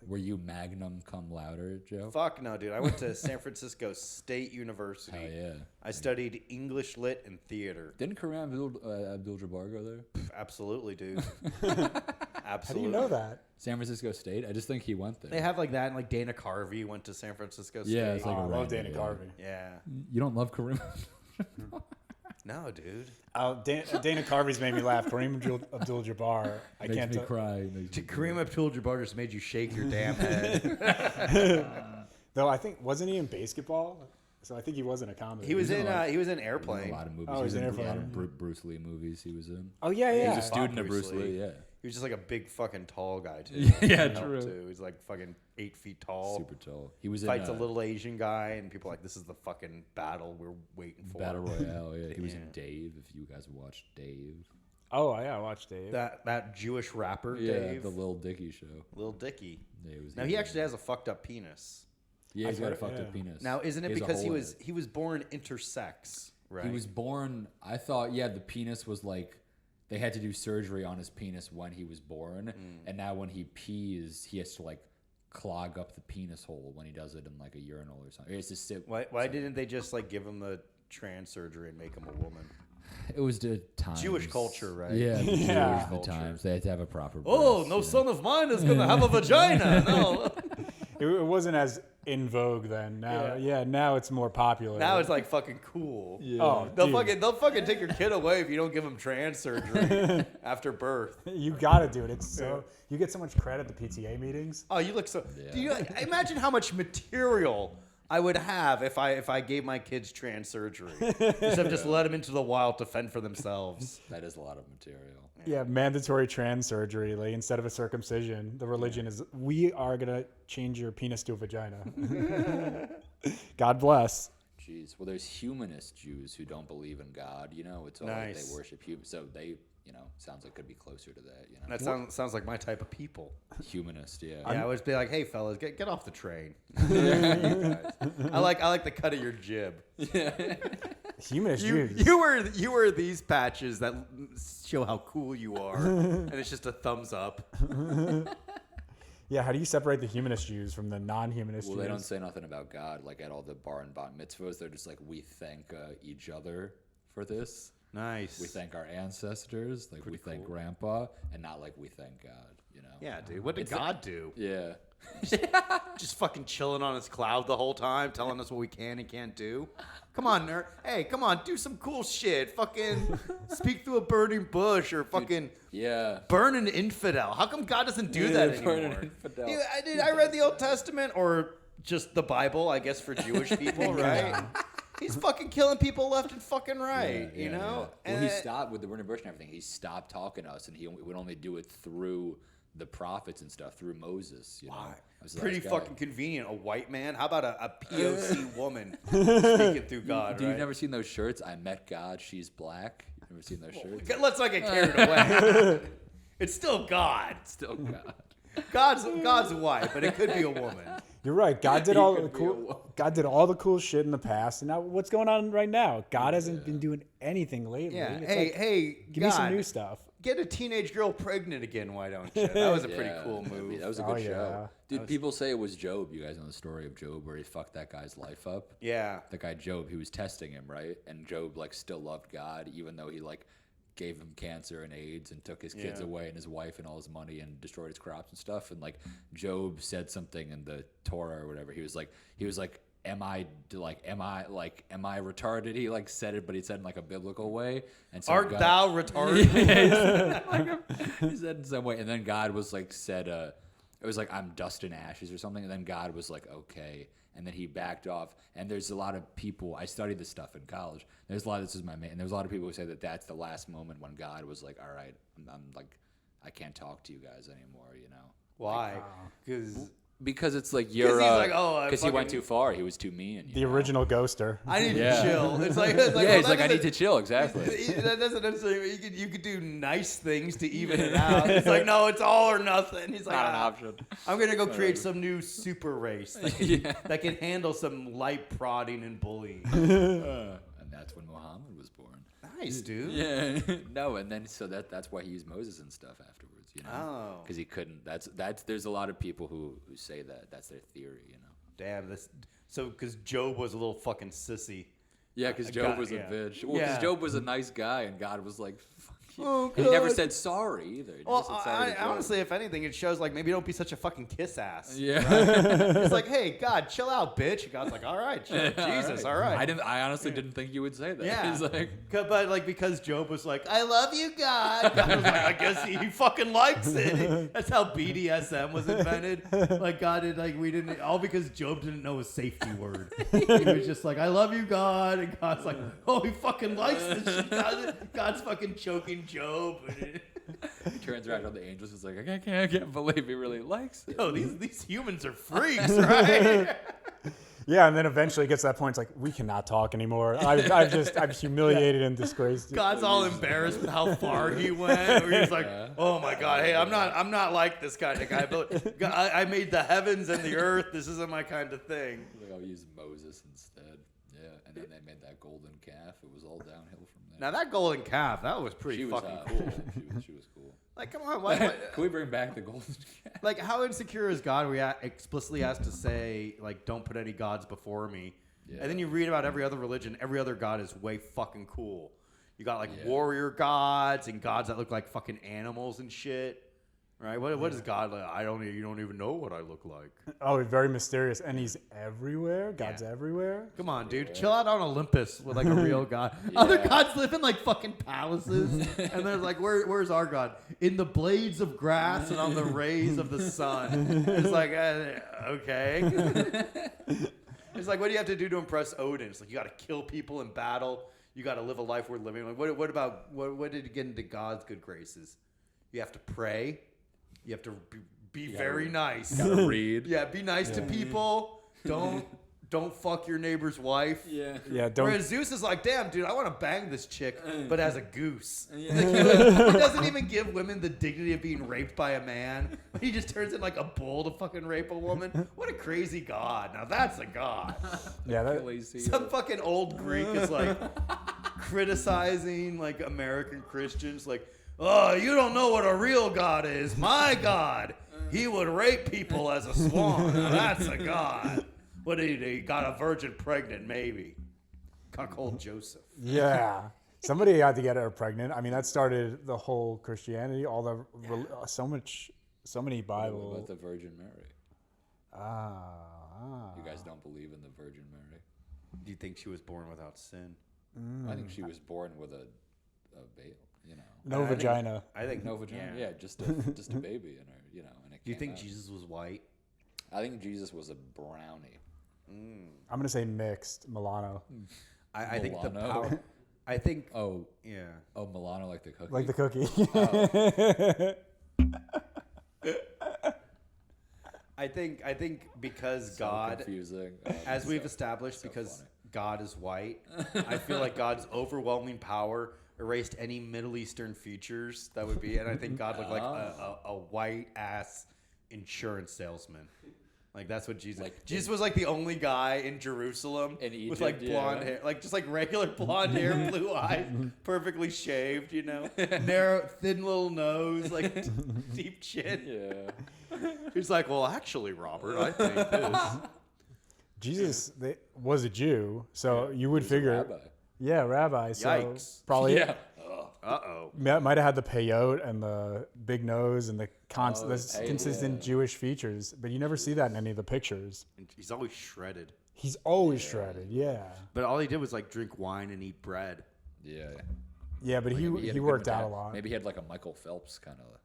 [SPEAKER 4] Were you Magnum cum laude, Joe?
[SPEAKER 6] Fuck no, dude. I went to San Francisco State University.
[SPEAKER 4] Hell yeah.
[SPEAKER 6] I studied English Lit and theater.
[SPEAKER 4] Didn't Kareem Abdul-Jabbar go there?
[SPEAKER 6] Absolutely, dude. Absolutely.
[SPEAKER 3] How do you know that?
[SPEAKER 4] San Francisco State? I just think he went there.
[SPEAKER 6] They have like that, and like Dana Carvey went to San Francisco State.
[SPEAKER 4] Yeah, it's like
[SPEAKER 3] I
[SPEAKER 4] a
[SPEAKER 3] love
[SPEAKER 4] random
[SPEAKER 3] Dana Carvey.
[SPEAKER 6] Yeah.
[SPEAKER 4] You don't love Kareem?
[SPEAKER 6] No, dude.
[SPEAKER 3] Dana Carvey's made me laugh. Kareem Abdul-Jabbar. I can't
[SPEAKER 4] Makes me cry.
[SPEAKER 6] Kareem Abdul-Jabbar just made you shake your damn head.
[SPEAKER 3] Though I think, wasn't he in basketball? So I think he was in a comedy.
[SPEAKER 6] He was in
[SPEAKER 4] A
[SPEAKER 6] Airplane.
[SPEAKER 4] lot of movies.
[SPEAKER 3] Oh,
[SPEAKER 4] he was in
[SPEAKER 3] Airplane.
[SPEAKER 4] a lot of Bruce Lee movies he was in.
[SPEAKER 3] Oh, yeah, yeah.
[SPEAKER 4] He was a student of Bruce Lee, yeah.
[SPEAKER 6] He He was just like a big fucking tall guy too.
[SPEAKER 4] Yeah,
[SPEAKER 6] true. Too. He's like fucking 8 feet tall.
[SPEAKER 4] Super tall. He was
[SPEAKER 6] Fights
[SPEAKER 4] in
[SPEAKER 6] a little Asian guy, and people are like, this is the fucking battle we're waiting for.
[SPEAKER 4] Battle Royale. Yeah, he was in Dave. If you guys watched Dave.
[SPEAKER 3] Oh yeah, I watched Dave.
[SPEAKER 6] That Jewish rapper,
[SPEAKER 4] Yeah,
[SPEAKER 6] Dave.
[SPEAKER 4] the Lil Dicky show.
[SPEAKER 6] Lil Dicky.
[SPEAKER 4] Yeah,
[SPEAKER 6] Now he actually has a fucked up penis.
[SPEAKER 4] Yeah, he's got a fucked
[SPEAKER 3] yeah.
[SPEAKER 4] up penis.
[SPEAKER 6] Now, isn't it
[SPEAKER 4] He has a
[SPEAKER 6] because he
[SPEAKER 4] hole in
[SPEAKER 6] was
[SPEAKER 4] it.
[SPEAKER 6] he was born intersex? Right.
[SPEAKER 4] He was born. I thought, the penis was like they had to do surgery on his penis when he was born, and now when he pees, he has to like clog up the penis hole when he does it in like a urinal or something. It's just
[SPEAKER 6] Why didn't they just like give him the trans surgery and make him a woman?
[SPEAKER 4] It was the times.
[SPEAKER 6] Jewish culture, right?
[SPEAKER 4] Yeah, the
[SPEAKER 3] Yeah.
[SPEAKER 4] Jewish the times. They had to have a proper.
[SPEAKER 6] Oh,
[SPEAKER 4] breast,
[SPEAKER 6] no
[SPEAKER 4] you know.
[SPEAKER 6] son of mine is gonna have a vagina. No.
[SPEAKER 3] It wasn't as in vogue then. Now, now it's more popular.
[SPEAKER 6] Now it's like fucking cool.
[SPEAKER 4] Yeah.
[SPEAKER 3] Oh,
[SPEAKER 6] They'll
[SPEAKER 3] dude,
[SPEAKER 6] they'll fucking take your kid away if you don't give him trans surgery after birth.
[SPEAKER 3] you gotta do it. It's so you get so much credit at the PTA meetings.
[SPEAKER 6] Oh, you look so.
[SPEAKER 4] Yeah.
[SPEAKER 6] Do you imagine how much material I would have if I gave my kids trans surgery instead of just let them into the wild to fend for themselves?
[SPEAKER 4] That is a lot of material.
[SPEAKER 3] Yeah, mandatory trans surgery. Like instead of a circumcision, the religion is we are gonna change your penis to a vagina. God bless.
[SPEAKER 4] Jeez. Well, there's humanist Jews who don't believe in God. You know, it's all like
[SPEAKER 6] Nice.
[SPEAKER 4] they worship humans. So they, sounds like could be closer to that. You know,
[SPEAKER 6] That sounds like my type of people.
[SPEAKER 4] humanist. Yeah.
[SPEAKER 6] Yeah, I would be like, hey fellas, get off the train. You guys. I like the cut of your jib.
[SPEAKER 3] Humanist Jews.
[SPEAKER 6] You were these patches that show how cool you are, and it's just a thumbs up.
[SPEAKER 3] Yeah, how do you separate the humanist Jews from the non-humanist
[SPEAKER 4] Well,
[SPEAKER 3] Jews?
[SPEAKER 4] they don't say nothing about God. Like at all the bar and bat mitzvahs, they're just like, we thank each other for this.
[SPEAKER 6] Nice.
[SPEAKER 4] We thank our ancestors, like we thank Grandpa, and not like we thank God. You know?
[SPEAKER 6] Yeah, dude. What did
[SPEAKER 4] It's
[SPEAKER 6] God do?
[SPEAKER 4] Yeah.
[SPEAKER 6] Just fucking chilling on his cloud the whole time, telling us what we can and can't do. Come on, nerd. Hey, come on, do some cool shit. Fucking speak through a burning bush or fucking
[SPEAKER 4] Yeah.
[SPEAKER 6] burn an infidel. How come God doesn't do that anymore?
[SPEAKER 4] burn an infidel.
[SPEAKER 6] Yeah, I read the Old Testament or just the Bible, I guess, for Jewish people, right? He's fucking killing people left and fucking right, you know?
[SPEAKER 4] Yeah. Well, he stopped with the burning bush and everything. He stopped talking to us, and he would only do it through the prophets and stuff, through Moses. You know,
[SPEAKER 6] Why?
[SPEAKER 4] I was the
[SPEAKER 6] Pretty
[SPEAKER 4] last guy.
[SPEAKER 6] fucking convenient. A white man? How about a POC woman speaking through God,
[SPEAKER 4] Do
[SPEAKER 6] right?
[SPEAKER 4] you never seen those shirts? I met God, she's black. Never seen those shirts?
[SPEAKER 6] Let's not get carried away. It's still God.
[SPEAKER 4] Still God.
[SPEAKER 6] God's white, but it could be a woman.
[SPEAKER 3] You're right. God did
[SPEAKER 4] He
[SPEAKER 3] all
[SPEAKER 4] could
[SPEAKER 3] the
[SPEAKER 4] be a
[SPEAKER 3] cool.
[SPEAKER 4] woman.
[SPEAKER 3] God did all the cool shit in the past, and now what's going on right now? God hasn't been doing anything lately.
[SPEAKER 6] Yeah.
[SPEAKER 3] It's
[SPEAKER 6] Hey,
[SPEAKER 3] like,
[SPEAKER 6] hey,
[SPEAKER 3] give
[SPEAKER 6] God,
[SPEAKER 3] me some new stuff.
[SPEAKER 6] get a teenage girl pregnant again, why don't you? That was a pretty
[SPEAKER 4] Yeah,
[SPEAKER 6] cool move.
[SPEAKER 4] That was a
[SPEAKER 3] Oh,
[SPEAKER 4] good
[SPEAKER 3] yeah.
[SPEAKER 4] show. Dude, people say it was Job. You guys know the story of Job where he fucked that guy's life up?
[SPEAKER 6] Yeah.
[SPEAKER 4] The guy Job, he was testing him, right? And Job like still loved God, even though he like gave him cancer and AIDS and took his kids
[SPEAKER 6] Yeah.
[SPEAKER 4] away and his wife and all his money and destroyed his crops and stuff. And like Job said something in the Torah or whatever. He was like, am I retarded? He like said it, but he said it in like a biblical way. And so
[SPEAKER 6] Art
[SPEAKER 4] God-
[SPEAKER 6] thou retarded?
[SPEAKER 4] he said in some way, and then God was like said, it was like I'm dust and ashes or something, and then God was like okay, and then he backed off. And there's a lot of people. I studied this stuff in college. There's a lot. This is my main. And there's a lot of people who say that that's the last moment when God was like, all right, I'm like, I can't talk to you guys anymore. You know.
[SPEAKER 6] Why? Because
[SPEAKER 4] Because it's like you're,
[SPEAKER 6] he's like, oh,
[SPEAKER 4] because he went
[SPEAKER 6] fucking-
[SPEAKER 4] too far. He was too mean.
[SPEAKER 3] The original ghoster.
[SPEAKER 6] I need
[SPEAKER 4] Yeah.
[SPEAKER 6] to chill. It's like
[SPEAKER 4] Yeah,
[SPEAKER 6] well,
[SPEAKER 4] he's like,
[SPEAKER 6] that
[SPEAKER 4] I need
[SPEAKER 6] doesn't-
[SPEAKER 4] to chill. Exactly.
[SPEAKER 6] That doesn't necessarily. You could do nice things to even it out. It's like no, it's all or nothing. He's like,
[SPEAKER 4] Not an option.
[SPEAKER 6] I'm gonna go create some new super race that can handle some light prodding and bullying.
[SPEAKER 4] And that's when Muhammad was born.
[SPEAKER 6] Nice, dude.
[SPEAKER 4] Yeah. No, and then so that's why he used Moses and stuff afterwards. You know.
[SPEAKER 6] Oh.
[SPEAKER 4] Because he couldn't. That's. There's a lot of people who say that. That's their theory. You know.
[SPEAKER 6] Damn this. So because Job was a little fucking sissy.
[SPEAKER 4] Yeah, because Job
[SPEAKER 6] God,
[SPEAKER 4] was a
[SPEAKER 6] yeah.
[SPEAKER 4] bitch. Well, because
[SPEAKER 6] Yeah.
[SPEAKER 4] Job was a nice guy, and God was like, "Fuck you."
[SPEAKER 6] Oh,
[SPEAKER 4] And he never
[SPEAKER 6] God.
[SPEAKER 4] said sorry either. He
[SPEAKER 6] Well,
[SPEAKER 4] never said sorry to Job.
[SPEAKER 6] honestly, if anything, it shows like maybe don't be such a fucking kiss ass.
[SPEAKER 4] Yeah.
[SPEAKER 6] It's like, hey, God, chill out, bitch. And God's like, all right, chill. Jesus, all right.
[SPEAKER 4] I honestly didn't think you would say that.
[SPEAKER 6] Yeah.
[SPEAKER 4] He's like,
[SPEAKER 6] But like because Job was like, I love you, God. God was like, I guess he fucking likes it. That's how BDSM was invented. Like God did, like we didn't, all because Job didn't know a safety word. He was just like, I love you, God. And God's like, oh, he fucking likes this shit. God's fucking choking Job.
[SPEAKER 4] He turns around on the angels. He's like, I can't believe he really likes it.
[SPEAKER 6] Yo, these humans are freaks, right?
[SPEAKER 3] Yeah, and then eventually it gets to that point. It's like, we cannot talk anymore. I'm humiliated and disgraced.
[SPEAKER 6] God's all embarrassed with how far he went. Or he's like, oh my God, hey, I'm not like this kind of guy. But I made the heavens and the earth. This isn't my kind of thing.
[SPEAKER 4] Like, I'll use Moses instead. Yeah, and then they made that golden calf. It was all downhill from there.
[SPEAKER 6] Now that golden calf, that was pretty fucking cool.
[SPEAKER 4] She was cool.
[SPEAKER 6] Like, come on, why?
[SPEAKER 4] Can we bring back the golden calf?
[SPEAKER 6] Like, how insecure is God? We explicitly has to say, like, don't put any gods before me. Yeah. And then you read about every other religion. Every other god is way fucking cool. You got like warrior gods and gods that look like fucking animals and shit. Right? What is God like? You don't even know what I look like.
[SPEAKER 3] Oh, very mysterious, and he's everywhere. God's everywhere.
[SPEAKER 6] Come on, dude, chill out on Olympus with like a real god. Other gods live in like fucking palaces, and they're like, where's our God? In the blades of grass and on the rays of the sun. It's like, okay. It's like, what do you have to do to impress Odin? It's like you got to kill people in battle. You got to live a life worth living. Like, what did you get into God's good graces? You have to pray. You have to be very nice.
[SPEAKER 4] Gotta read.
[SPEAKER 6] Yeah, be nice to people. Don't fuck your neighbor's wife.
[SPEAKER 4] Yeah.
[SPEAKER 3] Don't.
[SPEAKER 6] Whereas Zeus is like, damn, dude, I want to bang this chick, but as a goose. Like, he doesn't even give women the dignity of being raped by a man. He just turns in like a bull to fucking rape a woman. What a crazy god. Now that's a god.
[SPEAKER 3] Yeah,
[SPEAKER 6] Some fucking old Greek is like criticizing like American Christians, like, oh, you don't know what a real god is. My God, he would rape people as a swan. Now that's a god. What did he do? He got a virgin pregnant, maybe. Cuckold Joseph.
[SPEAKER 3] Yeah. Somebody had to get her pregnant. I mean, that started the whole Christianity, all the so many Bible.
[SPEAKER 4] What about the Virgin Mary? You guys don't believe in the Virgin Mary?
[SPEAKER 6] Do you think she was born without sin?
[SPEAKER 4] I think she was born with a baby. You know,
[SPEAKER 3] No vagina.
[SPEAKER 6] I think
[SPEAKER 4] no vagina. Yeah, just a baby in her. You know, and it
[SPEAKER 6] Do you think
[SPEAKER 4] out.
[SPEAKER 6] Jesus was white?
[SPEAKER 4] I think Jesus was a brownie.
[SPEAKER 3] I'm gonna say mixed Milano,
[SPEAKER 6] I think the
[SPEAKER 4] Milano?
[SPEAKER 6] power. I think.
[SPEAKER 4] Oh,
[SPEAKER 6] Yeah.
[SPEAKER 4] oh, Milano like the cookie.
[SPEAKER 3] like the cookie.
[SPEAKER 6] I think because
[SPEAKER 4] So
[SPEAKER 6] God,
[SPEAKER 4] confusing.
[SPEAKER 6] as we've established,
[SPEAKER 4] so
[SPEAKER 6] because
[SPEAKER 4] funny.
[SPEAKER 6] God is white, I feel like God's overwhelming power erased any Middle Eastern features that would be, and I think God looked like a white ass insurance salesman. Like that's what Jesus.
[SPEAKER 4] Like
[SPEAKER 6] Jesus was like the only guy in Jerusalem
[SPEAKER 4] in Egypt,
[SPEAKER 6] with like blonde hair, like just like regular blonde hair, blue eyes, perfectly shaved. You know, narrow, thin little nose, like deep chin.
[SPEAKER 4] Yeah.
[SPEAKER 6] He's like, well, actually, Robert, I think this.
[SPEAKER 3] Jesus was a Jew, so you would
[SPEAKER 4] He was a
[SPEAKER 3] figure.
[SPEAKER 4] rabbi.
[SPEAKER 3] Yeah, rabbi. So
[SPEAKER 6] Yikes.
[SPEAKER 3] probably
[SPEAKER 4] Yeah.
[SPEAKER 6] Uh-oh.
[SPEAKER 3] might have had the peyote and the big nose and the
[SPEAKER 4] hey,
[SPEAKER 3] consistent
[SPEAKER 4] yeah.
[SPEAKER 3] Jewish features, but you never see that in any of the pictures.
[SPEAKER 6] And he's always shredded.
[SPEAKER 3] He's always shredded. Yeah.
[SPEAKER 6] But all he did was like drink wine and eat bread.
[SPEAKER 4] Yeah.
[SPEAKER 3] Yeah, but
[SPEAKER 4] Maybe had
[SPEAKER 3] he
[SPEAKER 4] a good
[SPEAKER 3] worked out a lot.
[SPEAKER 4] Maybe he had like a Michael Phelps kind of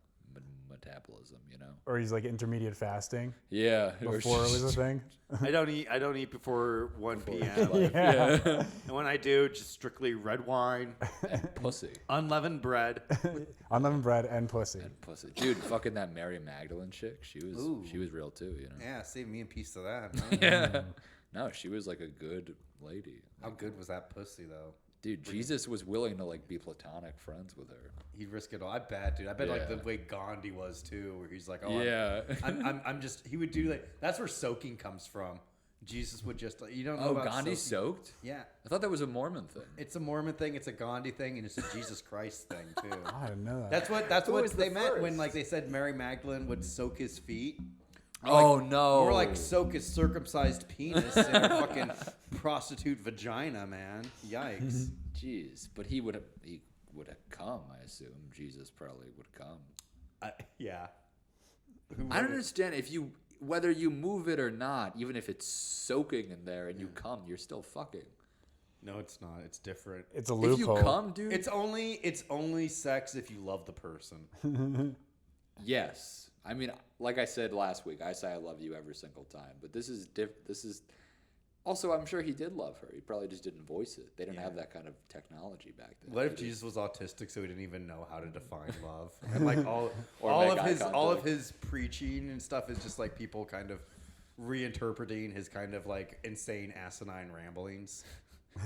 [SPEAKER 4] metabolism, you know?
[SPEAKER 3] Or he's like intermediate fasting
[SPEAKER 4] Yeah.
[SPEAKER 3] before it was a thing.
[SPEAKER 6] I don't eat before 1 p.m.
[SPEAKER 3] Yeah.
[SPEAKER 6] And when I do, just strictly red wine,
[SPEAKER 4] And pussy.
[SPEAKER 6] unleavened bread.
[SPEAKER 3] Unleavened bread and pussy.
[SPEAKER 4] And pussy. Dude, fucking that Mary Magdalene chick. She was real too, you know?
[SPEAKER 6] Yeah, save me a piece of that.
[SPEAKER 4] Yeah. No, she was like a good lady.
[SPEAKER 6] How good was that pussy, though?
[SPEAKER 4] Dude, Jesus was willing to like be platonic friends with her.
[SPEAKER 6] He'd risk it all. I bet, dude. I bet like
[SPEAKER 4] Yeah.
[SPEAKER 6] the way Gandhi was too, where he's like, oh,
[SPEAKER 4] Yeah.
[SPEAKER 6] I'm just. He would do like that's where soaking comes from. Jesus would just you don't know
[SPEAKER 4] Oh,
[SPEAKER 6] about
[SPEAKER 4] Gandhi
[SPEAKER 6] soaking.
[SPEAKER 4] soaked?
[SPEAKER 6] Yeah,
[SPEAKER 4] I thought that was a Mormon thing.
[SPEAKER 6] it's a Mormon thing, it's a Gandhi thing, and it's a Jesus Christ thing too.
[SPEAKER 3] I didn't know that.
[SPEAKER 6] That's what
[SPEAKER 4] was
[SPEAKER 6] they
[SPEAKER 4] the
[SPEAKER 6] meant when
[SPEAKER 4] first?
[SPEAKER 6] like they said Mary Magdalene would soak his feet.
[SPEAKER 4] Oh, no.
[SPEAKER 6] More like soak his circumcised penis in a fucking prostitute vagina, man. Yikes.
[SPEAKER 4] Jeez, but he would have come, I assume. Jesus probably would come.
[SPEAKER 6] Yeah.
[SPEAKER 4] I don't understand whether you move it or not, even if it's soaking in there and you come, you're still fucking.
[SPEAKER 6] No, it's not. It's different.
[SPEAKER 3] It's a
[SPEAKER 4] If you
[SPEAKER 3] loophole.
[SPEAKER 4] come, dude.
[SPEAKER 6] It's only sex if you love the person.
[SPEAKER 4] Yes. I mean, like I said last week, I say I love you every single time, but this is Also, I'm sure he did love her. He probably just didn't voice it. They didn't have that kind of technology back then.
[SPEAKER 6] What if Jesus was autistic, so he didn't even know how to define love? And like all of his preaching and stuff is just like people kind of reinterpreting his kind of like insane, asinine ramblings.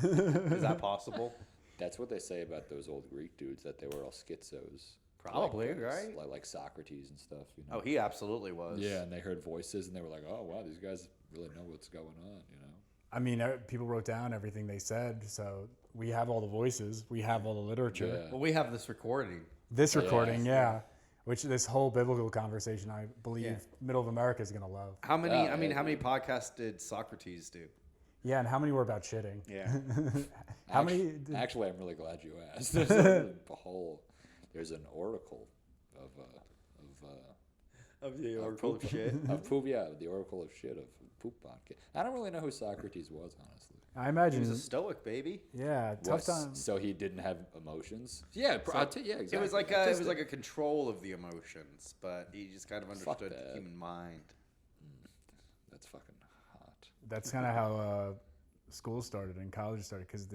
[SPEAKER 6] Is that possible?
[SPEAKER 4] That's what they say about those old Greek dudes, that they were all schizos.
[SPEAKER 6] Probably,
[SPEAKER 4] like,
[SPEAKER 6] right?
[SPEAKER 4] Like Socrates and stuff. You know?
[SPEAKER 6] Oh, he absolutely was.
[SPEAKER 4] Yeah, and they heard voices, and they were like, "Oh, wow, these guys really know what's going on," you know.
[SPEAKER 3] I mean, people wrote down everything they said, so we have all the voices, we have all the literature.
[SPEAKER 4] Yeah.
[SPEAKER 6] Well, we have this recording.
[SPEAKER 3] This recording, which this whole biblical conversation, I believe, Middle of America is gonna love.
[SPEAKER 6] How many? How many podcasts did Socrates do?
[SPEAKER 3] Yeah, and how many were about shitting?
[SPEAKER 6] Yeah.
[SPEAKER 4] Actually, I'm really glad you asked. There's an oracle
[SPEAKER 6] Of the Oracle of Shit.
[SPEAKER 4] of poop. Yeah, the oracle of shit of poop podcast. I don't really know who Socrates was, honestly.
[SPEAKER 3] I imagine
[SPEAKER 6] He was a stoic, baby.
[SPEAKER 3] Yeah, tough time.
[SPEAKER 4] So he didn't have emotions. Yeah, exactly.
[SPEAKER 6] It was like a control of the emotions, but he just kind of understood the human mind.
[SPEAKER 4] That's fucking hot.
[SPEAKER 3] That's kind of how school started and college started, because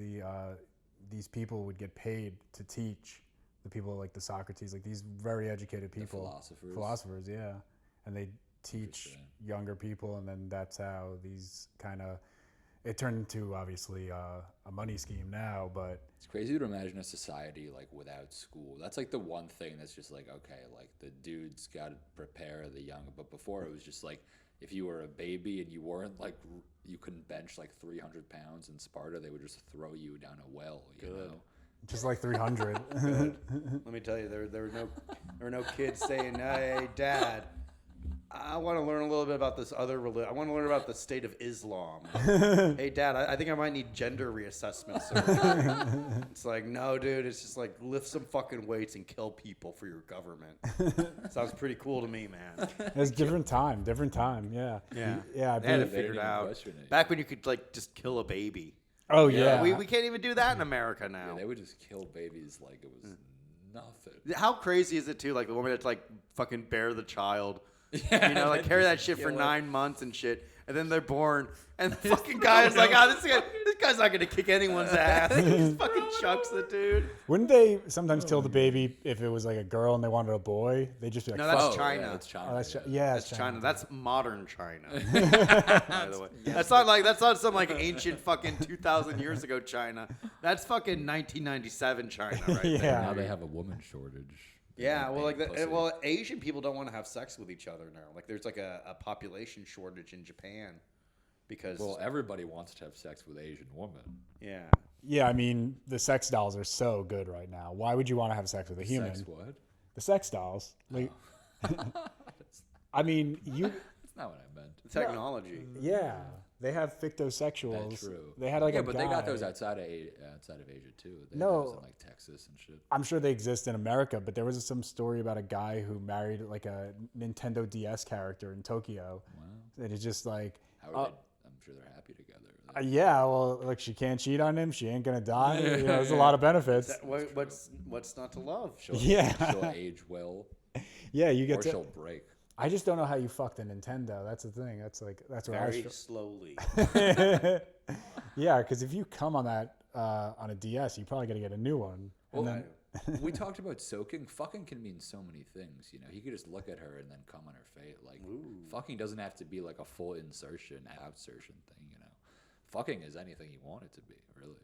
[SPEAKER 3] these people would get paid to teach the people like the Socrates, like these very educated people, philosophers, yeah, and they teach younger people, and then that's how these kind of it turned into obviously a money scheme now. But
[SPEAKER 4] it's crazy to imagine a society like without school. That's like the one thing that's just like, okay, like the dudes got to prepare the young, but before it was just like if you were a baby and you weren't like you couldn't bench like 300 pounds in Sparta, they would just throw you down a well. You know.
[SPEAKER 3] Just like 300.
[SPEAKER 6] Let me tell you, there were no kids saying, "Hey, Dad, I want to learn a little bit about this other religion. I want to learn about the state of Islam." Hey, Dad, I think I might need gender reassessment surgery. It's like, no, dude. It's just like lift some fucking weights and kill people for your government. Sounds pretty cool to me, man.
[SPEAKER 3] It's different time. Yeah.
[SPEAKER 6] Yeah. They had it figured out. Back when you could like just kill a baby.
[SPEAKER 3] Oh yeah.
[SPEAKER 6] We can't even do that in America now.
[SPEAKER 4] Yeah, they would just kill babies like it was nothing.
[SPEAKER 6] How crazy is it too? Like the woman that's like fucking bear the child. Yeah, you know, like carry that shit for 9 months and shit, and then they're born, and the fucking guy is like, this guy's not gonna kick anyone's ass. He just fucking chucks the dude.
[SPEAKER 3] Wouldn't they sometimes kill the baby if it was like a girl and they wanted a boy? They just be like,
[SPEAKER 6] no, that's China.
[SPEAKER 4] Yeah, that's China.
[SPEAKER 3] Oh, that's
[SPEAKER 6] that's China. That's modern China. By the way, that's not some like ancient fucking 2,000 years ago China. That's fucking 1997 China right there.
[SPEAKER 3] Yeah.
[SPEAKER 4] Now they have a woman shortage.
[SPEAKER 6] Yeah, well, Asian people don't want to have sex with each other now. Like, there's like a population shortage in Japan because
[SPEAKER 4] everybody wants to have sex with Asian women.
[SPEAKER 6] Yeah.
[SPEAKER 3] Yeah, I mean, the sex dolls are so good right now. Why would you want to have sex with a human?
[SPEAKER 4] Sex what?
[SPEAKER 3] The sex dolls. Like, I mean,
[SPEAKER 4] That's not what I meant.
[SPEAKER 6] The technology.
[SPEAKER 3] Yeah, they have fictosexuals.
[SPEAKER 4] That's true.
[SPEAKER 3] They had like a
[SPEAKER 4] but
[SPEAKER 3] guy.
[SPEAKER 4] they got those outside of Asia too. They
[SPEAKER 3] No.
[SPEAKER 4] had those in like Texas and shit.
[SPEAKER 3] I'm sure they exist in America, but there was some story about a guy who married like a Nintendo DS character in Tokyo. Wow. And it's just like,
[SPEAKER 4] How are they? I'm sure they're happy together.
[SPEAKER 3] yeah, well, like she can't cheat on him. She ain't gonna die. You know, there's a lot of benefits.
[SPEAKER 6] What's not to love?
[SPEAKER 4] She'll age well.
[SPEAKER 3] Yeah, you get
[SPEAKER 4] or
[SPEAKER 3] to.
[SPEAKER 4] she'll break.
[SPEAKER 3] I just don't know how you fucked a Nintendo. That's the thing. That's where
[SPEAKER 6] Very slowly.
[SPEAKER 3] Yeah, because if you come on that on a DS, you probably got to get a new one.
[SPEAKER 4] Well, we talked about soaking. Fucking can mean so many things. You know, he could just look at her and then come on her face. Like, fucking doesn't have to be like a full insertion, outsertion thing. You know, fucking is anything you want it to be. Really,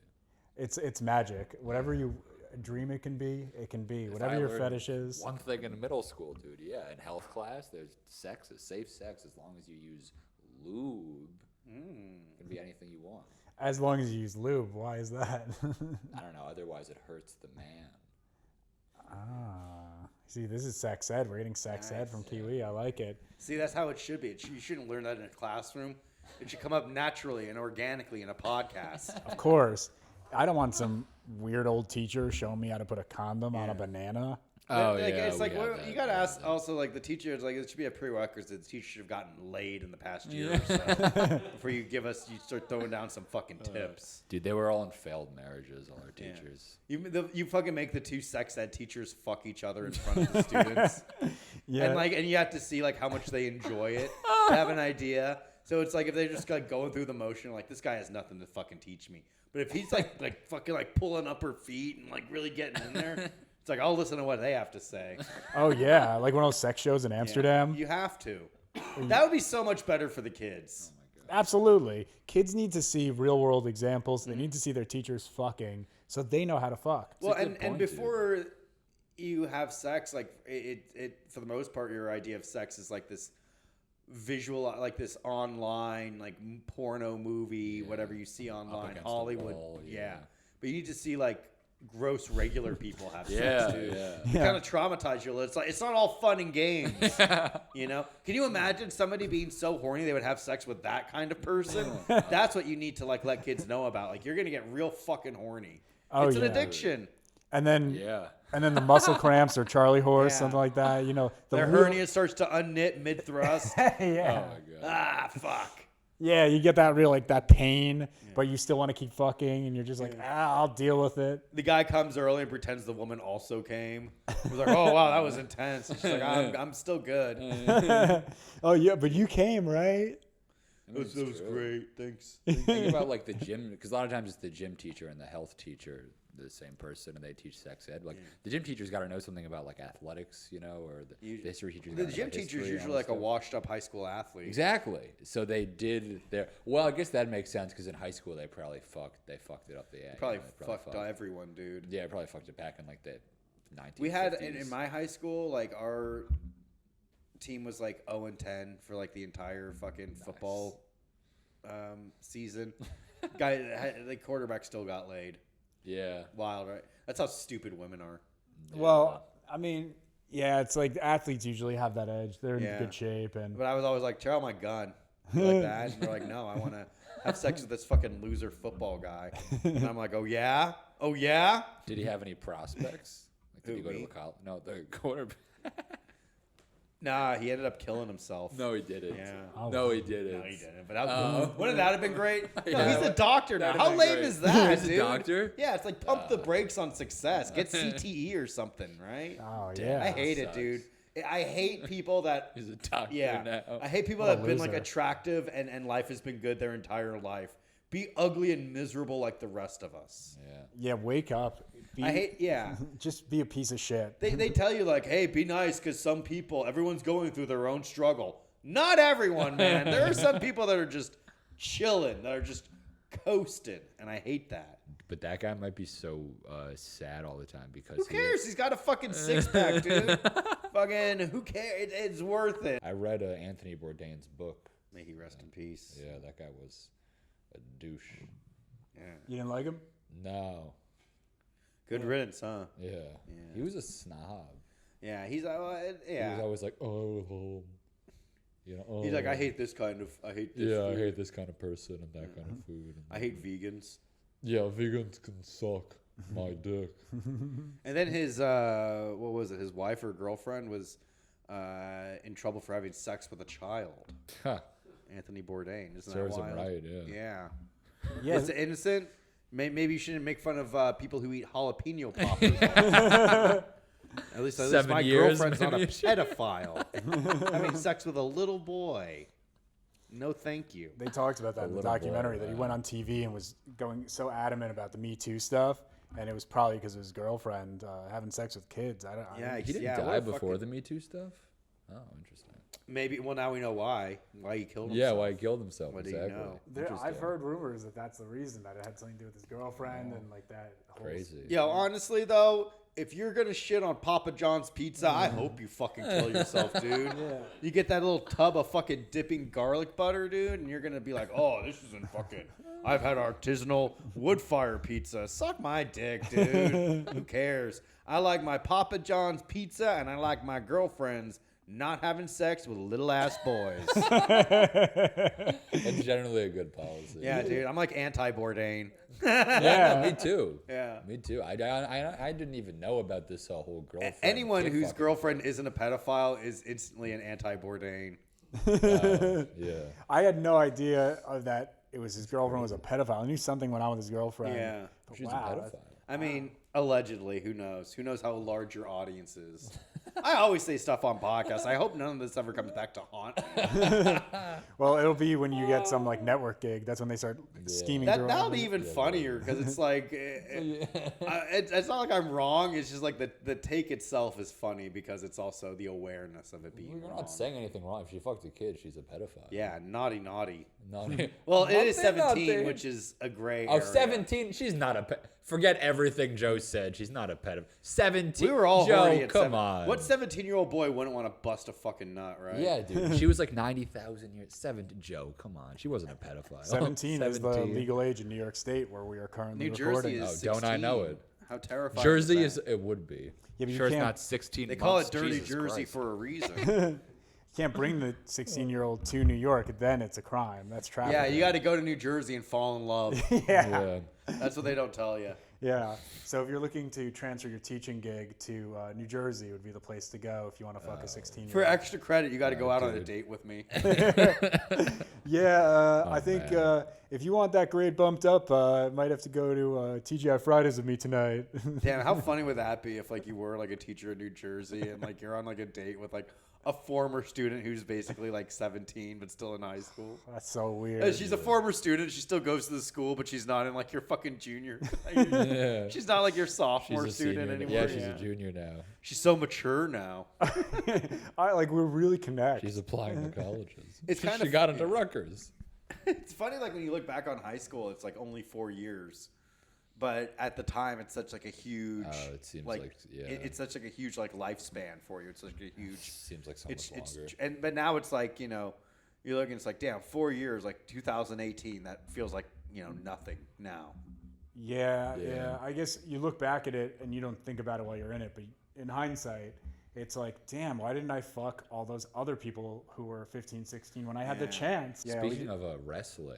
[SPEAKER 3] it's magic. Whatever you dream it can be, it can be. Whatever your fetish is.
[SPEAKER 4] One thing in middle school, dude. Yeah, in health class, there's sex is safe sex as long as you use lube. It can be anything you want.
[SPEAKER 3] As long as you use lube. Why is that?
[SPEAKER 4] I don't know. Otherwise, it hurts the man.
[SPEAKER 3] See, this is sex ed. We're getting sex ed from Kiwi. I like it.
[SPEAKER 6] See, that's how it should be. You shouldn't learn that in a classroom. It should come up naturally and organically in a podcast.
[SPEAKER 3] Of course. I don't want some weird old teacher showing me how to put a condom on a banana.
[SPEAKER 4] Oh,
[SPEAKER 6] like,
[SPEAKER 4] yeah.
[SPEAKER 6] It's like, you got to ask also, like, the teacher, it's like, it should be a prerequisite. The teacher should have gotten laid in the past year or so before you start throwing down some fucking tips.
[SPEAKER 4] Dude, they were all in failed marriages, all our teachers.
[SPEAKER 6] You fucking make the two sex ed teachers fuck each other in front of the students.
[SPEAKER 3] Yeah.
[SPEAKER 6] And you have to see, like, how much they enjoy it. Have an idea. So it's like if they're just like going through the motion, like this guy has nothing to fucking teach me. But if he's like fucking like pulling up her feet and like really getting in there, it's like I'll listen to what they have to say.
[SPEAKER 3] Oh yeah, like one of those sex shows in Amsterdam.
[SPEAKER 6] You have to. That would be so much better for the kids.
[SPEAKER 3] Absolutely. Kids need to see real world examples. They need to see their teachers fucking so they know how to fuck.
[SPEAKER 6] Well, and before you have sex, like it for the most part, your idea of sex is like this visual, like this online, like porno movie, whatever you see online, Hollywood.
[SPEAKER 4] Wall,
[SPEAKER 6] But you need to see like gross regular people have sex too. It kind of traumatize you. It's like it's not all fun and games. You know? Can you imagine somebody being so horny they would have sex with that kind of person? That's what you need to like let kids know about. Like you're gonna get real fucking horny. It's an addiction.
[SPEAKER 3] And then the muscle cramps or Charlie horse, something like that. You know,
[SPEAKER 6] their hernia starts to unknit mid thrust.
[SPEAKER 3] Yeah.
[SPEAKER 4] Oh my god.
[SPEAKER 6] Ah, fuck.
[SPEAKER 3] Yeah, you get that real like that pain, but you still want to keep fucking, and you're just like, I'll deal with it.
[SPEAKER 6] The guy comes early and pretends the woman also came. He's like, oh wow, that was intense. And she's like, I'm still good.
[SPEAKER 3] Oh yeah, but you came, right?
[SPEAKER 6] It was great. Thanks.
[SPEAKER 4] Think about like the gym, because a lot of times it's the gym teacher and the health teacher, the same person, and they teach sex ed. Like the gym teacher's got to know something about like athletics, you know, or the history teacher.
[SPEAKER 6] The gym teacher's usually like a washed-up high school athlete.
[SPEAKER 4] Exactly. So they did their. Well, I guess that makes sense because in high school they probably fucked it up the ass.
[SPEAKER 6] Probably fucked everyone, dude.
[SPEAKER 4] Yeah, probably fucked it back in like the 1950s.
[SPEAKER 6] We had in my high school, like our team was like 0-10 for like the entire fucking football season. The quarterback still got laid.
[SPEAKER 4] Yeah.
[SPEAKER 6] Wild, right? That's how stupid women are.
[SPEAKER 3] Yeah. Well, I mean, yeah, it's like athletes usually have that edge. They're in good shape, and
[SPEAKER 6] but I was always like, "Check out my gun," like that, and they're like, "No, I want to have sex with this fucking loser football guy." And I'm like, "Oh yeah, oh yeah."
[SPEAKER 4] Did he have any prospects? Like, did he go to a college? No, the quarterback.
[SPEAKER 6] Nah, he ended up killing himself.
[SPEAKER 4] No, he didn't.
[SPEAKER 6] Yeah.
[SPEAKER 3] Oh.
[SPEAKER 4] No, he didn't.
[SPEAKER 6] No, he didn't. But wouldn't that have been great? No,
[SPEAKER 4] Yeah.
[SPEAKER 6] he's a doctor now.
[SPEAKER 4] That'd
[SPEAKER 6] How
[SPEAKER 4] been
[SPEAKER 6] lame
[SPEAKER 4] great.
[SPEAKER 6] is that,
[SPEAKER 4] He's
[SPEAKER 6] dude?
[SPEAKER 4] a doctor?
[SPEAKER 6] Yeah, it's like pump the brakes on success. Get CTE or something, right?
[SPEAKER 3] oh
[SPEAKER 4] Damn.
[SPEAKER 3] yeah,
[SPEAKER 6] I hate it,
[SPEAKER 4] sucks.
[SPEAKER 6] dude. I hate people that.
[SPEAKER 4] He's a doctor
[SPEAKER 6] Yeah,
[SPEAKER 4] now.
[SPEAKER 6] I hate people
[SPEAKER 3] What a
[SPEAKER 6] that have been like
[SPEAKER 3] loser.
[SPEAKER 6] attractive and life has been good their entire life. Be ugly and miserable like the rest of us.
[SPEAKER 3] yeah. Wake up.
[SPEAKER 6] I hate. Yeah.
[SPEAKER 3] Just be a piece of shit.
[SPEAKER 6] They tell you like, hey, be nice because some people, everyone's going through their own struggle. Not everyone, man. There are some people that are just chilling, that are just coasting, and I hate that.
[SPEAKER 4] But that guy might be so sad all the time because
[SPEAKER 6] Who cares? He's got a fucking six-pack, dude. Fucking who cares? It's worth it.
[SPEAKER 4] I read Anthony Bourdain's book.
[SPEAKER 6] May he rest in peace.
[SPEAKER 4] Yeah, that guy was a douche.
[SPEAKER 6] Yeah.
[SPEAKER 3] You didn't like him?
[SPEAKER 4] No.
[SPEAKER 6] Good riddance, huh?
[SPEAKER 4] Yeah. He was a snob.
[SPEAKER 6] Yeah, he's
[SPEAKER 4] He
[SPEAKER 6] yeah.
[SPEAKER 4] was always like, oh, you know,
[SPEAKER 6] He's like, I hate this kind of. I hate this.
[SPEAKER 4] Yeah, I
[SPEAKER 6] food.
[SPEAKER 4] hate this kind of person and that kind of food. And
[SPEAKER 6] I hate vegans.
[SPEAKER 4] Yeah, vegans can suck my dick.
[SPEAKER 6] And then his what was it? His wife or girlfriend was in trouble for having sex with a child.
[SPEAKER 4] Huh.
[SPEAKER 6] Anthony Bourdain, isn't
[SPEAKER 4] Serves
[SPEAKER 6] that
[SPEAKER 4] him
[SPEAKER 6] wild?
[SPEAKER 4] right, yeah.
[SPEAKER 6] Yeah.
[SPEAKER 3] Yeah.
[SPEAKER 6] Is it innocent? Maybe you shouldn't make fun of people who eat jalapeno poppers. At least
[SPEAKER 4] 7
[SPEAKER 6] my
[SPEAKER 4] years,
[SPEAKER 6] girlfriend's not a
[SPEAKER 4] maybe you should.
[SPEAKER 6] pedophile. Having sex with a little boy. No, thank you.
[SPEAKER 3] They talked about that in the
[SPEAKER 4] little
[SPEAKER 3] documentary
[SPEAKER 4] boy,
[SPEAKER 3] that he went on TV and was going so adamant about the Me Too stuff, and it was probably because of his girlfriend having sex with kids. I don't.
[SPEAKER 6] Yeah,
[SPEAKER 4] He didn't
[SPEAKER 6] what
[SPEAKER 4] die
[SPEAKER 6] a
[SPEAKER 4] before
[SPEAKER 6] fucking-
[SPEAKER 4] the Me Too stuff? Oh, interesting.
[SPEAKER 6] Maybe. Well, now we know why. Why he killed himself.
[SPEAKER 4] Yeah, why he killed himself.
[SPEAKER 6] What do you
[SPEAKER 4] exactly.
[SPEAKER 6] know?
[SPEAKER 3] I've
[SPEAKER 4] Interesting.
[SPEAKER 3] heard rumors that that's the reason, that it had something to do with his girlfriend and like that. Whole
[SPEAKER 4] Crazy.
[SPEAKER 6] Yo, honestly though, if you're gonna shit on Papa John's pizza, I hope you fucking kill yourself, dude. You get that little tub of fucking dipping garlic butter, dude, and you're gonna be like, oh, this isn't fucking. I've had artisanal wood fire pizza. Suck my dick, dude. Who cares? I like my Papa John's pizza, and I like my girlfriend's not having sex with little ass boys.
[SPEAKER 4] That's generally a good policy.
[SPEAKER 6] Yeah, dude. I'm like anti-Bourdain.
[SPEAKER 4] Yeah, me too.
[SPEAKER 6] Yeah.
[SPEAKER 4] Me too. I didn't even know about this whole girlfriend.
[SPEAKER 6] Anyone
[SPEAKER 4] kid
[SPEAKER 6] whose
[SPEAKER 4] fucking
[SPEAKER 6] girlfriend isn't a pedophile is instantly an anti-Bourdain.
[SPEAKER 4] Yeah.
[SPEAKER 3] I had no idea of that. It was his girlfriend was a pedophile. I knew something went on with his girlfriend.
[SPEAKER 6] Yeah.
[SPEAKER 3] But
[SPEAKER 4] She's
[SPEAKER 3] wow,
[SPEAKER 4] a pedophile.
[SPEAKER 6] I mean, allegedly. Who knows? Who knows how large your audience is? I always say stuff on podcasts. I hope none of this ever comes back to haunt me.
[SPEAKER 3] Well, it'll be when you get some like network gig. That's when they start scheming.
[SPEAKER 6] That'll be even funnier because it's like it's not like I'm wrong. It's just like the take itself is funny because it's also the awareness of it being
[SPEAKER 4] We're
[SPEAKER 6] wrong.
[SPEAKER 4] not saying anything wrong. If she fucked a kid, she's a pedophile.
[SPEAKER 6] Yeah, naughty.
[SPEAKER 4] Well,
[SPEAKER 6] It is 17, which is a gray area.
[SPEAKER 4] 17? She's not a forget everything Joe said. She's not a pedophile. 17.
[SPEAKER 6] We were all horny
[SPEAKER 4] Joe,
[SPEAKER 6] at
[SPEAKER 4] come on.
[SPEAKER 6] What 17-year-old boy wouldn't want to bust a fucking nut, right?
[SPEAKER 4] Yeah, dude. She was like 90,000 years. 17. Joe, come on. She wasn't a pedophile.
[SPEAKER 3] 17 is the legal age in New York State where we are currently
[SPEAKER 6] New
[SPEAKER 3] recording.
[SPEAKER 6] Jersey is 16.
[SPEAKER 4] Don't I know it?
[SPEAKER 6] How terrifying
[SPEAKER 4] Jersey
[SPEAKER 6] is that?
[SPEAKER 4] It would be.
[SPEAKER 3] Yeah, but you
[SPEAKER 4] sure, it's
[SPEAKER 3] can't-
[SPEAKER 4] not 16
[SPEAKER 6] They call
[SPEAKER 4] months.
[SPEAKER 6] it Dirty
[SPEAKER 4] Jesus
[SPEAKER 6] Jersey
[SPEAKER 4] Christ.
[SPEAKER 6] for a reason.
[SPEAKER 3] You can't bring the 16-year-old to New York. Then it's a crime. That's trafficking.
[SPEAKER 6] Yeah, you got to go to New Jersey and fall in love.
[SPEAKER 3] Yeah.
[SPEAKER 6] That's what they don't tell you.
[SPEAKER 3] Yeah. So if you're looking to transfer your teaching gig to New Jersey, would be the place to go if you want to fuck a 16-year-old.
[SPEAKER 6] For extra credit, you got to go out on a
[SPEAKER 4] dude.
[SPEAKER 6] date with me.
[SPEAKER 3] Yeah, I
[SPEAKER 4] Oh,
[SPEAKER 3] think
[SPEAKER 4] man.
[SPEAKER 3] if you want that grade bumped up, I might have to go to TGI Fridays with me tonight.
[SPEAKER 6] Damn, how funny would that be if like you were like a teacher in New Jersey and like you're on like a date with like a former student who's basically like 17 but still in high school.
[SPEAKER 3] That's so weird.
[SPEAKER 6] And she's a former student. She still goes to the school, but she's not in like your fucking junior.
[SPEAKER 4] Yeah.
[SPEAKER 6] She's not like your
[SPEAKER 4] She's
[SPEAKER 6] sophomore
[SPEAKER 4] a
[SPEAKER 6] student
[SPEAKER 4] senior.
[SPEAKER 6] anymore.
[SPEAKER 4] Yeah, she's a junior now.
[SPEAKER 6] She's so mature now.
[SPEAKER 3] I like we really connect.
[SPEAKER 4] She's applying to colleges.
[SPEAKER 6] It's kind
[SPEAKER 4] she
[SPEAKER 6] of-
[SPEAKER 4] got into Rutgers.
[SPEAKER 6] It's funny, like when you look back on high school, it's like only 4 years, but at the time, it's such like a huge.
[SPEAKER 4] Oh, it seems like, yeah.
[SPEAKER 6] It's such like a huge like lifespan for you. It's like a huge.
[SPEAKER 4] Seems like so much longer.
[SPEAKER 6] But now it's like you're looking. It's like damn, 4 years, like 2018. That feels like nothing now.
[SPEAKER 3] Yeah. I guess you look back at it and you don't think about it while you're in it, but in hindsight, it's like, damn, why didn't I fuck all those other people who were 15, 16 when I had the chance? Yeah,
[SPEAKER 4] Speaking of wrestling,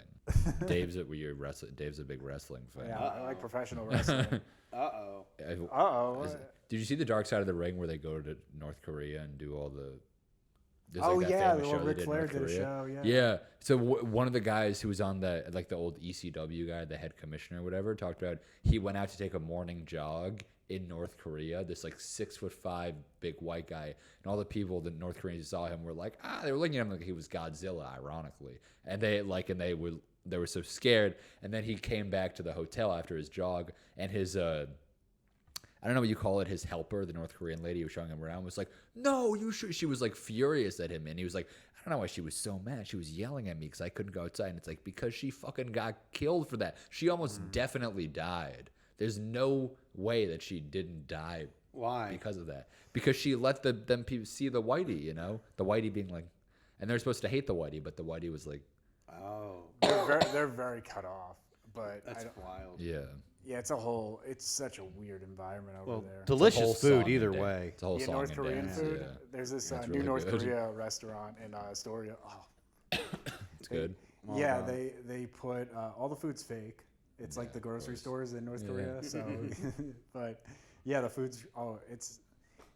[SPEAKER 4] Dave's a big wrestling fan.
[SPEAKER 3] yeah, I like professional wrestling.
[SPEAKER 6] Uh-oh.
[SPEAKER 4] Did you see the Dark Side of the Ring where they go to North Korea and do all the? There's
[SPEAKER 3] Oh,
[SPEAKER 4] like that
[SPEAKER 3] yeah,
[SPEAKER 4] famous
[SPEAKER 3] the
[SPEAKER 4] show
[SPEAKER 3] Ric
[SPEAKER 4] they did in
[SPEAKER 3] Flair
[SPEAKER 4] North
[SPEAKER 3] did a
[SPEAKER 4] Korea.
[SPEAKER 3] show, yeah.
[SPEAKER 4] Yeah. So one of the guys who was on the old ECW guy, the head commissioner or whatever, talked about he went out to take a morning jog in North Korea. This like 6'5" big white guy, and all the people, the North Koreans who saw him were like, they were looking at him like he was Godzilla, ironically, and they were so scared. And then he came back to the hotel after his jog, and his I don't know what you call it, his helper, the North Korean lady who was showing him around, was like, no, you should. She was like furious at him. And he was like, I don't know why she was so mad. She was yelling at me because I couldn't go outside. And it's like, because she fucking got killed for that. She almost definitely died. There's no way that she didn't die.
[SPEAKER 6] Why?
[SPEAKER 4] Because of that. Because she let them people see the whitey, the whitey being like, and they're supposed to hate the whitey, but the whitey was like,
[SPEAKER 6] Oh,
[SPEAKER 3] they're very cut off. But
[SPEAKER 6] that's wild.
[SPEAKER 4] yeah.
[SPEAKER 3] yeah, it's such a weird environment over there.
[SPEAKER 4] whole
[SPEAKER 6] Delicious
[SPEAKER 4] song
[SPEAKER 6] food
[SPEAKER 4] and
[SPEAKER 6] either
[SPEAKER 4] dance.
[SPEAKER 6] way.
[SPEAKER 4] It's a whole song
[SPEAKER 3] North
[SPEAKER 4] and
[SPEAKER 3] Korean
[SPEAKER 4] dance,
[SPEAKER 3] food.
[SPEAKER 4] yeah.
[SPEAKER 3] There's this
[SPEAKER 4] That's
[SPEAKER 3] new
[SPEAKER 4] really
[SPEAKER 3] North
[SPEAKER 4] good.
[SPEAKER 3] Korea restaurant in Astoria. Oh,
[SPEAKER 4] It's good.
[SPEAKER 3] yeah, they put all the food's fake. It's like the grocery stores in North Korea. So, but yeah, the food's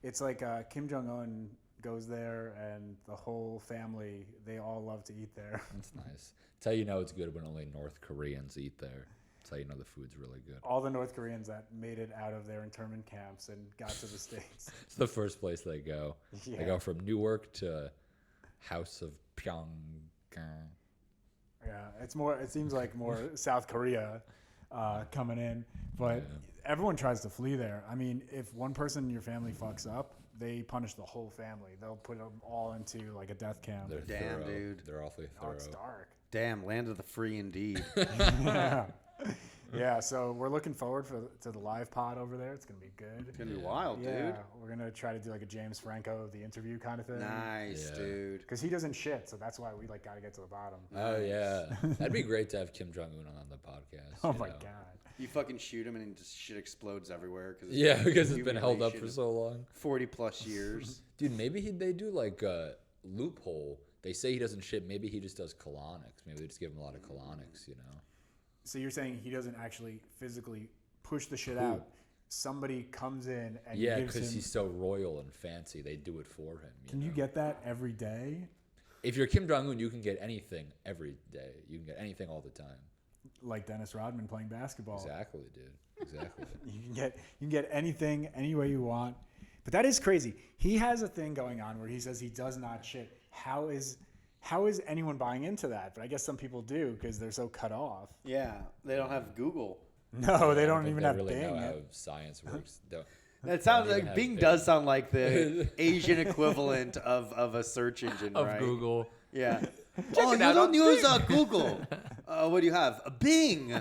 [SPEAKER 3] it's like Kim Jong-un goes there and the whole family, they all love to eat there.
[SPEAKER 4] That's nice. It's how you know it's good when only North Koreans eat there. That's how you know the food's really good.
[SPEAKER 3] All the North Koreans that made it out of their internment camps and got to the States.
[SPEAKER 4] It's the first place they go.
[SPEAKER 3] Yeah.
[SPEAKER 4] They go from Newark to House of Piontkowski.
[SPEAKER 3] Yeah, it seems like more South Korea coming in, but everyone tries to flee there. I mean, if one person in your family fucks up, they punish the whole family. They'll put them all into like a death camp.
[SPEAKER 4] They're
[SPEAKER 6] Damn,
[SPEAKER 4] thorough.
[SPEAKER 6] dude.
[SPEAKER 4] They're awfully
[SPEAKER 3] Oh,
[SPEAKER 4] thorough.
[SPEAKER 3] it's dark.
[SPEAKER 6] Damn, land of the free indeed.
[SPEAKER 3] Yeah. Yeah, so we're looking forward to the live pod over there. It's going to be good.
[SPEAKER 6] It's gonna be wild,
[SPEAKER 3] Yeah,
[SPEAKER 6] dude.
[SPEAKER 3] we're going to try to do like a James Franco, the interview kind of thing.
[SPEAKER 6] Nice,
[SPEAKER 4] Yeah.
[SPEAKER 6] dude.
[SPEAKER 3] Because he doesn't shit, so that's why we like got to get to the bottom.
[SPEAKER 4] Oh yeah, that'd be great to have Kim Jong Un on the podcast.
[SPEAKER 3] Oh
[SPEAKER 4] you
[SPEAKER 3] my
[SPEAKER 4] know?
[SPEAKER 3] God.
[SPEAKER 6] You fucking shoot him and just shit explodes everywhere. Cause
[SPEAKER 4] Yeah, because it's been held up for so long.
[SPEAKER 6] 40 plus years.
[SPEAKER 4] Dude, maybe they do like a loophole. They say he doesn't shit. Maybe he just does colonics. Maybe they just give him a lot of colonics,
[SPEAKER 3] So you're saying he doesn't actually physically push the shit out? Somebody comes in and
[SPEAKER 4] Yeah,
[SPEAKER 3] gives
[SPEAKER 4] because
[SPEAKER 3] him...
[SPEAKER 4] he's so royal and fancy. They do it for him.
[SPEAKER 3] Can you get that every day?
[SPEAKER 4] If you're Kim Jong Un, you can get anything every day. You can get anything all the time.
[SPEAKER 3] Like Dennis Rodman playing basketball.
[SPEAKER 4] Exactly, dude. Exactly.
[SPEAKER 3] You can get anything any way you want. But that is crazy. He has a thing going on where he says he does not shit. How is anyone buying into that? But I guess some people do because they're so cut off.
[SPEAKER 6] Yeah, they don't have Google.
[SPEAKER 3] No, they
[SPEAKER 4] I
[SPEAKER 3] don't
[SPEAKER 4] think
[SPEAKER 3] even
[SPEAKER 4] they
[SPEAKER 3] have
[SPEAKER 4] really
[SPEAKER 3] Bing.
[SPEAKER 4] know how science works.
[SPEAKER 6] That sounds
[SPEAKER 4] even
[SPEAKER 6] like
[SPEAKER 4] have
[SPEAKER 6] Bing
[SPEAKER 4] Bing.
[SPEAKER 6] does sound like the Asian equivalent of a search engine,
[SPEAKER 1] Of
[SPEAKER 6] right?
[SPEAKER 1] Google.
[SPEAKER 6] Yeah.
[SPEAKER 1] it
[SPEAKER 6] Oh, you
[SPEAKER 1] out
[SPEAKER 6] don't
[SPEAKER 1] on
[SPEAKER 6] use
[SPEAKER 1] Bing.
[SPEAKER 6] Google. What do you have? A Bing.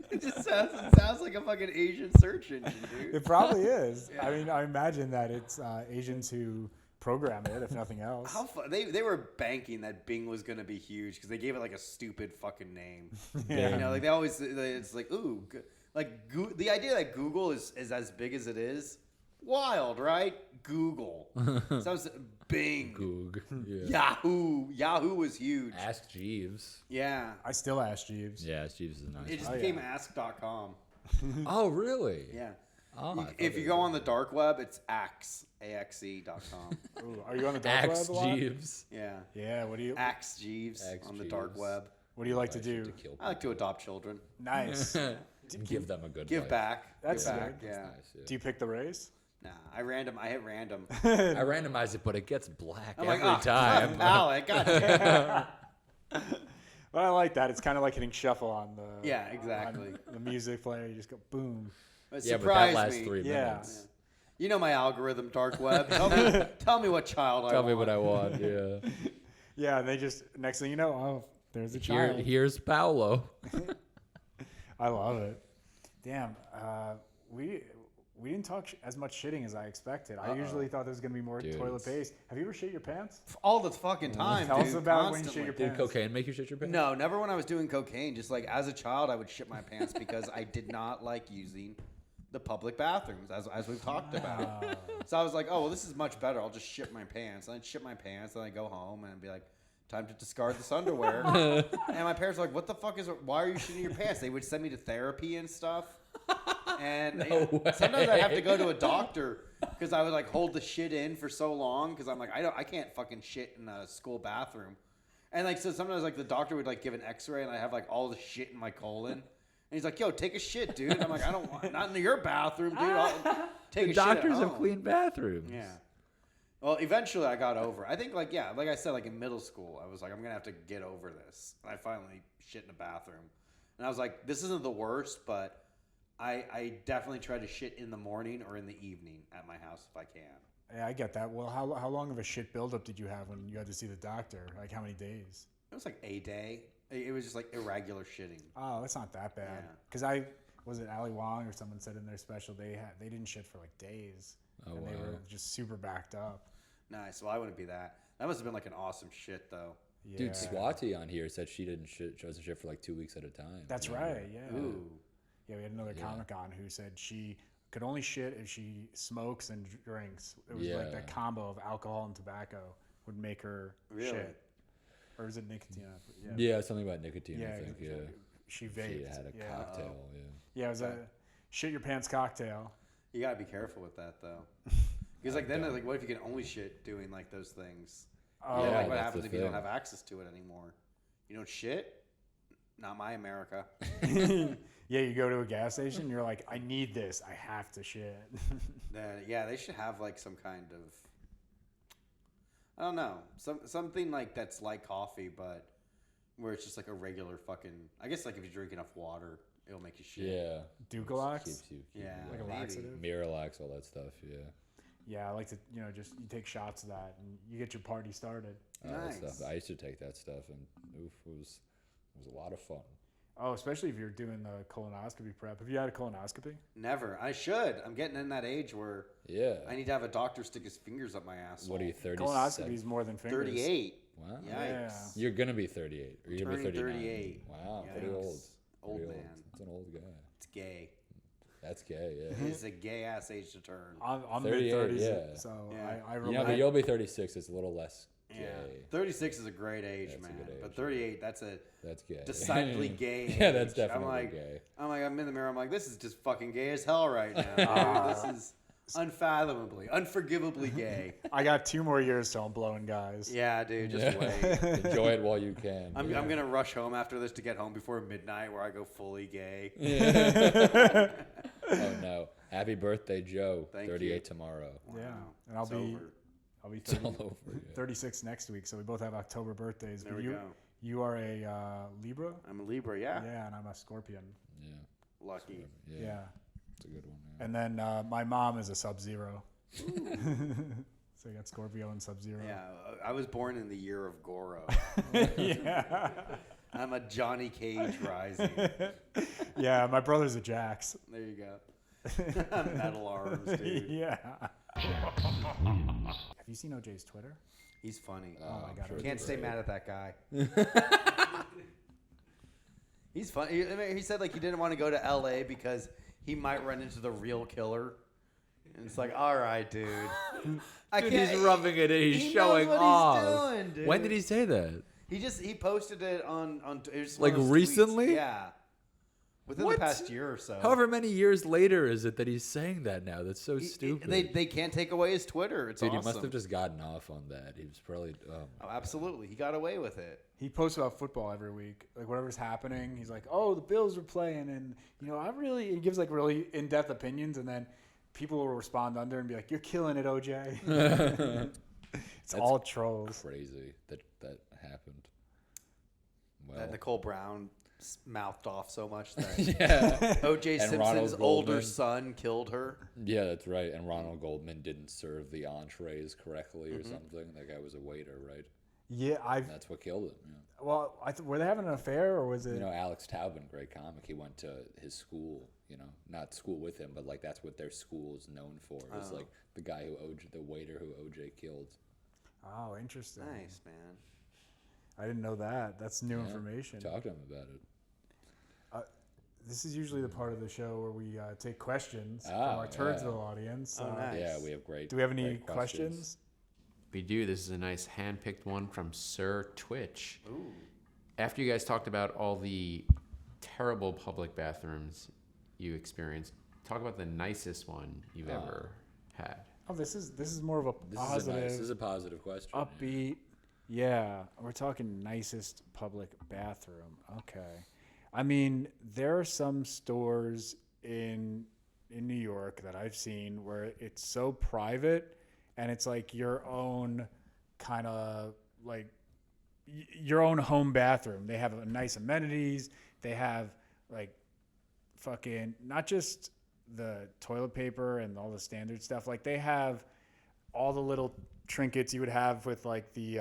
[SPEAKER 6] It just sounds like a fucking Asian search engine, dude.
[SPEAKER 3] It probably is. I mean, I imagine that it's Asians who program it, if nothing else.
[SPEAKER 6] How they were banking that Bing was gonna be huge because they gave it like a stupid fucking name.
[SPEAKER 3] Yeah.
[SPEAKER 6] You know, like it's like ooh, the idea that Google is as big as it is, wild, right? Google. Sounds Bing.
[SPEAKER 4] Goog. Yeah.
[SPEAKER 6] Yahoo was huge.
[SPEAKER 4] Ask Jeeves.
[SPEAKER 6] Yeah.
[SPEAKER 3] I still ask Jeeves.
[SPEAKER 4] Yeah, Ask Jeeves is nice.
[SPEAKER 6] It just
[SPEAKER 3] Oh,
[SPEAKER 6] became
[SPEAKER 3] yeah.
[SPEAKER 6] ask.com.
[SPEAKER 4] Oh, really?
[SPEAKER 6] Yeah.
[SPEAKER 4] Oh, I thought
[SPEAKER 6] If
[SPEAKER 4] it
[SPEAKER 6] you
[SPEAKER 4] was
[SPEAKER 6] go on the dark web, it's axe.com.
[SPEAKER 3] Ooh, are you on the dark
[SPEAKER 4] Ask
[SPEAKER 3] web a lot?
[SPEAKER 4] Jeeves.
[SPEAKER 6] Yeah.
[SPEAKER 3] Yeah. What do you
[SPEAKER 6] Axe Jeeves
[SPEAKER 4] Axe
[SPEAKER 6] on the dark
[SPEAKER 4] Jeeves.
[SPEAKER 6] web.
[SPEAKER 3] What do you like to
[SPEAKER 4] I should
[SPEAKER 3] do?
[SPEAKER 4] kill
[SPEAKER 6] I like to adopt children.
[SPEAKER 3] Nice.
[SPEAKER 4] Give them a good
[SPEAKER 6] Give
[SPEAKER 4] life.
[SPEAKER 6] back.
[SPEAKER 3] That's
[SPEAKER 6] Give back.
[SPEAKER 3] good.
[SPEAKER 6] Yeah.
[SPEAKER 4] Nice, yeah.
[SPEAKER 3] Do you pick the race?
[SPEAKER 6] Nah, I hit random.
[SPEAKER 4] I randomize it, but it gets black
[SPEAKER 6] I'm
[SPEAKER 4] every
[SPEAKER 6] like,
[SPEAKER 4] time.
[SPEAKER 6] Palette. God damn.
[SPEAKER 3] Well, I like that. It's kind of like hitting shuffle on the
[SPEAKER 6] Yeah, exactly.
[SPEAKER 3] on the music player. You just go boom.
[SPEAKER 6] But
[SPEAKER 4] Yeah, but that
[SPEAKER 6] surprise
[SPEAKER 4] lasts
[SPEAKER 6] me.
[SPEAKER 4] 3
[SPEAKER 3] Yeah.
[SPEAKER 4] minutes.
[SPEAKER 6] You know my algorithm, dark web. Tell me what child I
[SPEAKER 4] Tell
[SPEAKER 6] want.
[SPEAKER 4] me what I want. Yeah.
[SPEAKER 3] Yeah, and they just next thing you know, oh, there's a child.
[SPEAKER 4] Here's Paolo.
[SPEAKER 3] I love it. Damn, we didn't talk as much shitting as I expected. I usually thought there was gonna be more
[SPEAKER 4] Dude,
[SPEAKER 3] toilet
[SPEAKER 4] it's-
[SPEAKER 3] paste. Have you ever shit your pants?
[SPEAKER 6] all the fucking time.
[SPEAKER 3] Tell
[SPEAKER 6] dude,
[SPEAKER 3] us about when you
[SPEAKER 6] constantly.
[SPEAKER 3] shit your
[SPEAKER 4] Did
[SPEAKER 3] pants.
[SPEAKER 4] cocaine make you shit your pants?
[SPEAKER 6] No, never when I was doing cocaine. Just like as a child, I would shit my pants because I did not like using the public bathrooms, as we've talked about. So I was like, oh, well, this is much better. I'll just shit my pants. And I'd shit my pants, and I'd go home and be like, time to discard this underwear. And my parents were like, what the fuck why are you shitting your pants? They would send me to therapy and stuff. And sometimes I'd have to go to a doctor because I would like hold the shit in for so long because I'm like, I can't fucking shit in a school bathroom. And like, so sometimes like the doctor would like give an x-ray and I have like all the shit in my colon. And he's like, yo, take a shit, dude. And I'm like, I don't want, not in your bathroom, dude. I'll take a shit at
[SPEAKER 4] Doctors have
[SPEAKER 6] home.
[SPEAKER 4] clean bathrooms.
[SPEAKER 6] Yeah. Well, eventually I got over. I think like I said, like in middle school, I was like, I'm gonna have to get over this. And I finally shit in a bathroom, and I was like, this isn't the worst, but I definitely try to shit in the morning or in the evening at my house if I can.
[SPEAKER 3] Yeah, I get that. Well, how long of a shit buildup did you have when you had to see the doctor? Like how many days?
[SPEAKER 6] It was like a day. It was just like irregular shitting.
[SPEAKER 3] Oh, that's not that bad.
[SPEAKER 6] Yeah.
[SPEAKER 3] Because was it Ali Wong or someone said in their special they didn't shit for like days,
[SPEAKER 4] Oh,
[SPEAKER 3] and they
[SPEAKER 4] wow.
[SPEAKER 3] were just super backed up.
[SPEAKER 6] Nice. Well, I wouldn't be that. That must have been like an awesome shit though.
[SPEAKER 3] Yeah.
[SPEAKER 4] Dude, Swati on here said she doesn't shit for like 2 weeks at a time.
[SPEAKER 3] That's
[SPEAKER 4] Yeah.
[SPEAKER 3] right. Yeah.
[SPEAKER 6] Ooh.
[SPEAKER 3] Yeah, we had another comic on who said she could only shit if she smokes and drinks. It was like
[SPEAKER 4] Yeah.
[SPEAKER 3] that combo of alcohol and tobacco would make her
[SPEAKER 6] Really?
[SPEAKER 3] shit. Or is it nicotine?
[SPEAKER 4] Yeah, something about nicotine,
[SPEAKER 3] Yeah,
[SPEAKER 4] I think. Yeah.
[SPEAKER 3] She
[SPEAKER 4] She
[SPEAKER 3] vaped.
[SPEAKER 4] had a
[SPEAKER 3] yeah.
[SPEAKER 4] cocktail. Yeah.
[SPEAKER 3] Yeah, it was a shit your pants cocktail.
[SPEAKER 6] You gotta be careful with that though. Because like then like what if you can only shit doing like those things?
[SPEAKER 3] Oh,
[SPEAKER 6] Yeah, like
[SPEAKER 4] that's
[SPEAKER 6] what
[SPEAKER 4] the
[SPEAKER 6] happens if you don't
[SPEAKER 4] thing.
[SPEAKER 6] have access to it anymore? You don't shit? Not my America.
[SPEAKER 3] Yeah, you go to a gas station, you're like, I need this. I have to shit.
[SPEAKER 6] Yeah, they should have like some kind of I don't know. Something like that's like coffee, but where it's just like a regular fucking I guess like if you drink enough water, it'll make you shit.
[SPEAKER 4] Yeah.
[SPEAKER 3] Ducalax?
[SPEAKER 4] Keeps you,
[SPEAKER 6] Yeah,
[SPEAKER 3] Like a
[SPEAKER 6] maybe.
[SPEAKER 3] laxative?
[SPEAKER 4] Miralax, all that stuff. Yeah.
[SPEAKER 3] Yeah, I like to, just you take shots of that and you get your party started.
[SPEAKER 4] All that
[SPEAKER 6] Nice.
[SPEAKER 4] stuff. I used to take that stuff, and oof, it was a lot of fun.
[SPEAKER 3] Oh, especially if you're doing the colonoscopy prep. Have you had a colonoscopy?
[SPEAKER 6] Never. I should. I'm getting in that age where
[SPEAKER 4] Yeah.
[SPEAKER 6] I need to have a doctor stick his fingers up my ass.
[SPEAKER 4] What are you, 30?
[SPEAKER 3] Colonoscopy is more than fingers.
[SPEAKER 6] 38.
[SPEAKER 4] Wow.
[SPEAKER 6] Yikes.
[SPEAKER 3] Yeah.
[SPEAKER 4] You're gonna be 38. Or you're gonna be
[SPEAKER 6] Turning
[SPEAKER 4] 39.
[SPEAKER 6] 38.
[SPEAKER 4] Wow, pretty
[SPEAKER 6] Yikes.
[SPEAKER 4] old.
[SPEAKER 6] Old
[SPEAKER 4] Pretty
[SPEAKER 6] man.
[SPEAKER 4] That's an old guy.
[SPEAKER 6] It's gay.
[SPEAKER 4] That's gay. Yeah.
[SPEAKER 6] It's a gay ass age to turn.
[SPEAKER 3] I'm
[SPEAKER 4] 38,
[SPEAKER 3] mid-30s,
[SPEAKER 4] yeah.
[SPEAKER 3] so
[SPEAKER 6] Yeah.
[SPEAKER 3] I
[SPEAKER 4] Yeah,
[SPEAKER 3] relate.
[SPEAKER 4] but you'll be 36. It's a little less gay.
[SPEAKER 6] Yeah. 36 is a great age,
[SPEAKER 4] That's a
[SPEAKER 6] man.
[SPEAKER 4] good age,
[SPEAKER 6] But 38, that's a
[SPEAKER 4] That's gay.
[SPEAKER 6] decidedly gay
[SPEAKER 4] Yeah, that's
[SPEAKER 6] age.
[SPEAKER 4] definitely gay.
[SPEAKER 6] I'm in the mirror. I'm like, this is just fucking gay as hell right now. This is unfathomably, unforgivably gay.
[SPEAKER 3] I got 2 more years till I'm blowing guys.
[SPEAKER 6] Yeah, dude, just
[SPEAKER 4] Yeah.
[SPEAKER 6] wait.
[SPEAKER 4] Enjoy it while you can.
[SPEAKER 6] I'm gonna rush home after this to get home before midnight, where I go fully gay.
[SPEAKER 4] Oh no. Happy birthday, Joe.
[SPEAKER 6] Thank
[SPEAKER 4] 38
[SPEAKER 6] you.
[SPEAKER 4] tomorrow.
[SPEAKER 3] Yeah, and I'll
[SPEAKER 6] It's
[SPEAKER 3] be
[SPEAKER 6] over.
[SPEAKER 4] It's
[SPEAKER 3] 30,
[SPEAKER 4] all over. Yeah.
[SPEAKER 3] 36 next week, so we both have October birthdays.
[SPEAKER 6] There
[SPEAKER 3] But
[SPEAKER 6] we go.
[SPEAKER 3] You are a Libra?
[SPEAKER 6] I'm a Libra, yeah.
[SPEAKER 3] Yeah, and I'm a Scorpion.
[SPEAKER 4] Yeah.
[SPEAKER 6] Lucky.
[SPEAKER 3] Yeah.
[SPEAKER 4] It's a good one. Yeah.
[SPEAKER 3] And then my mom is a Sub-Zero. So you got Scorpio and Sub-Zero.
[SPEAKER 6] Yeah, I was born in the year of Goro.
[SPEAKER 3] Yeah.
[SPEAKER 6] I'm a Johnny Cage rising.
[SPEAKER 3] Yeah, my brother's a Jax.
[SPEAKER 6] There you go. Metal arms, dude.
[SPEAKER 3] Yeah. Have you seen OJ's Twitter?
[SPEAKER 6] He's funny.
[SPEAKER 3] Oh my God.
[SPEAKER 6] Can't stay mad at that guy. He's funny. He said like he didn't want to go to LA because he might run into the real killer. And it's like, all right, dude.
[SPEAKER 4] Dude, he's rubbing it in. He's showing
[SPEAKER 6] knows what
[SPEAKER 4] off.
[SPEAKER 6] He's doing, dude.
[SPEAKER 4] When did he say that?
[SPEAKER 6] He posted it on it was
[SPEAKER 4] Like
[SPEAKER 6] one of those
[SPEAKER 4] recently?
[SPEAKER 6] tweets. Yeah. Within
[SPEAKER 4] What?
[SPEAKER 6] the past year or so.
[SPEAKER 4] However many years later is it that he's saying that now? That's so stupid.
[SPEAKER 6] They can't take away his Twitter. It's
[SPEAKER 4] Dude,
[SPEAKER 6] awesome.
[SPEAKER 4] he must have just gotten off on that. He was probably.
[SPEAKER 6] Oh, absolutely. He got away with it.
[SPEAKER 3] He posts about football every week, like whatever's happening. He's like, "Oh, the Bills are playing," and he gives like really in-depth opinions, and then people will respond under and be like, "You're killing it, OJ." It's all trolls.
[SPEAKER 4] Crazy that happened. Well,
[SPEAKER 6] That Nicole Brown mouthed off so much that
[SPEAKER 4] yeah.
[SPEAKER 6] O.J.
[SPEAKER 4] And
[SPEAKER 6] Simpson's
[SPEAKER 4] Ronald
[SPEAKER 6] older
[SPEAKER 4] Goldman.
[SPEAKER 6] son killed her.
[SPEAKER 4] Yeah, that's right. And Ronald Goldman didn't serve the entrees correctly or something. That guy was a waiter, right?
[SPEAKER 3] Yeah,
[SPEAKER 4] That's what killed him. Yeah.
[SPEAKER 3] Well, were they having an affair or was it?
[SPEAKER 4] You know, Alex Taubman, great comic. He went to his school. You know, not school with him, but like that's what their school is known for. Is like the guy the waiter who OJ killed.
[SPEAKER 3] Oh, interesting.
[SPEAKER 6] Nice, man.
[SPEAKER 3] I didn't know that. That's new
[SPEAKER 4] Yeah.
[SPEAKER 3] information.
[SPEAKER 4] Talk to him about it.
[SPEAKER 3] This is usually the part of the show where we take questions from
[SPEAKER 4] Oh,
[SPEAKER 3] our
[SPEAKER 4] yeah.
[SPEAKER 3] Turdsville audience.
[SPEAKER 6] Oh, nice.
[SPEAKER 4] Yeah, we have great.
[SPEAKER 3] Do we have any
[SPEAKER 4] great
[SPEAKER 3] questions?
[SPEAKER 7] We do. This is a nice hand-picked one from Sir Twitch.
[SPEAKER 6] Ooh.
[SPEAKER 7] After you guys talked about all the terrible public bathrooms you experienced, talk about the nicest one you've ever had.
[SPEAKER 3] Oh, this is more of a
[SPEAKER 4] This
[SPEAKER 3] positive,
[SPEAKER 4] This is a positive question. yeah.
[SPEAKER 3] upbeat. Yeah, we're talking nicest public bathroom. Okay. I mean, there are some stores in New York that I've seen where it's so private and it's like your own kind of like your own home bathroom. They have nice amenities. They have like fucking not just the toilet paper and all the standard stuff. Like they have all the little trinkets you would have with like the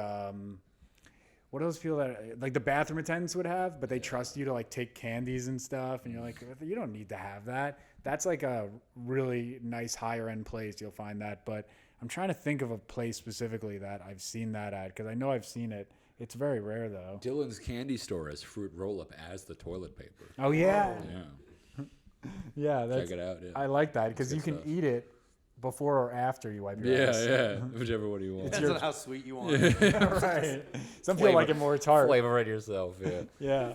[SPEAKER 3] what are those people that like the bathroom attendants would have, but they trust you to like take candies and stuff, and you're like, you don't need to have that. That's like a really nice higher end place. You'll find that, but I'm trying to think of a place specifically that I've seen that at because I know I've seen it. It's very rare though.
[SPEAKER 4] Dylan's candy store has fruit roll-up as the toilet paper.
[SPEAKER 3] Oh yeah,
[SPEAKER 4] Yeah,
[SPEAKER 3] yeah. That's,
[SPEAKER 4] check it out. Yeah,
[SPEAKER 3] I like that because
[SPEAKER 4] That's
[SPEAKER 3] you
[SPEAKER 4] good
[SPEAKER 3] can
[SPEAKER 4] stuff.
[SPEAKER 3] eat it before or after you wipe your ass.
[SPEAKER 4] yeah, whichever one you want.
[SPEAKER 6] Depends on how sweet you want.
[SPEAKER 3] Right. Some people like it more tart.
[SPEAKER 4] Flavor it yourself. Yeah.
[SPEAKER 3] Yeah.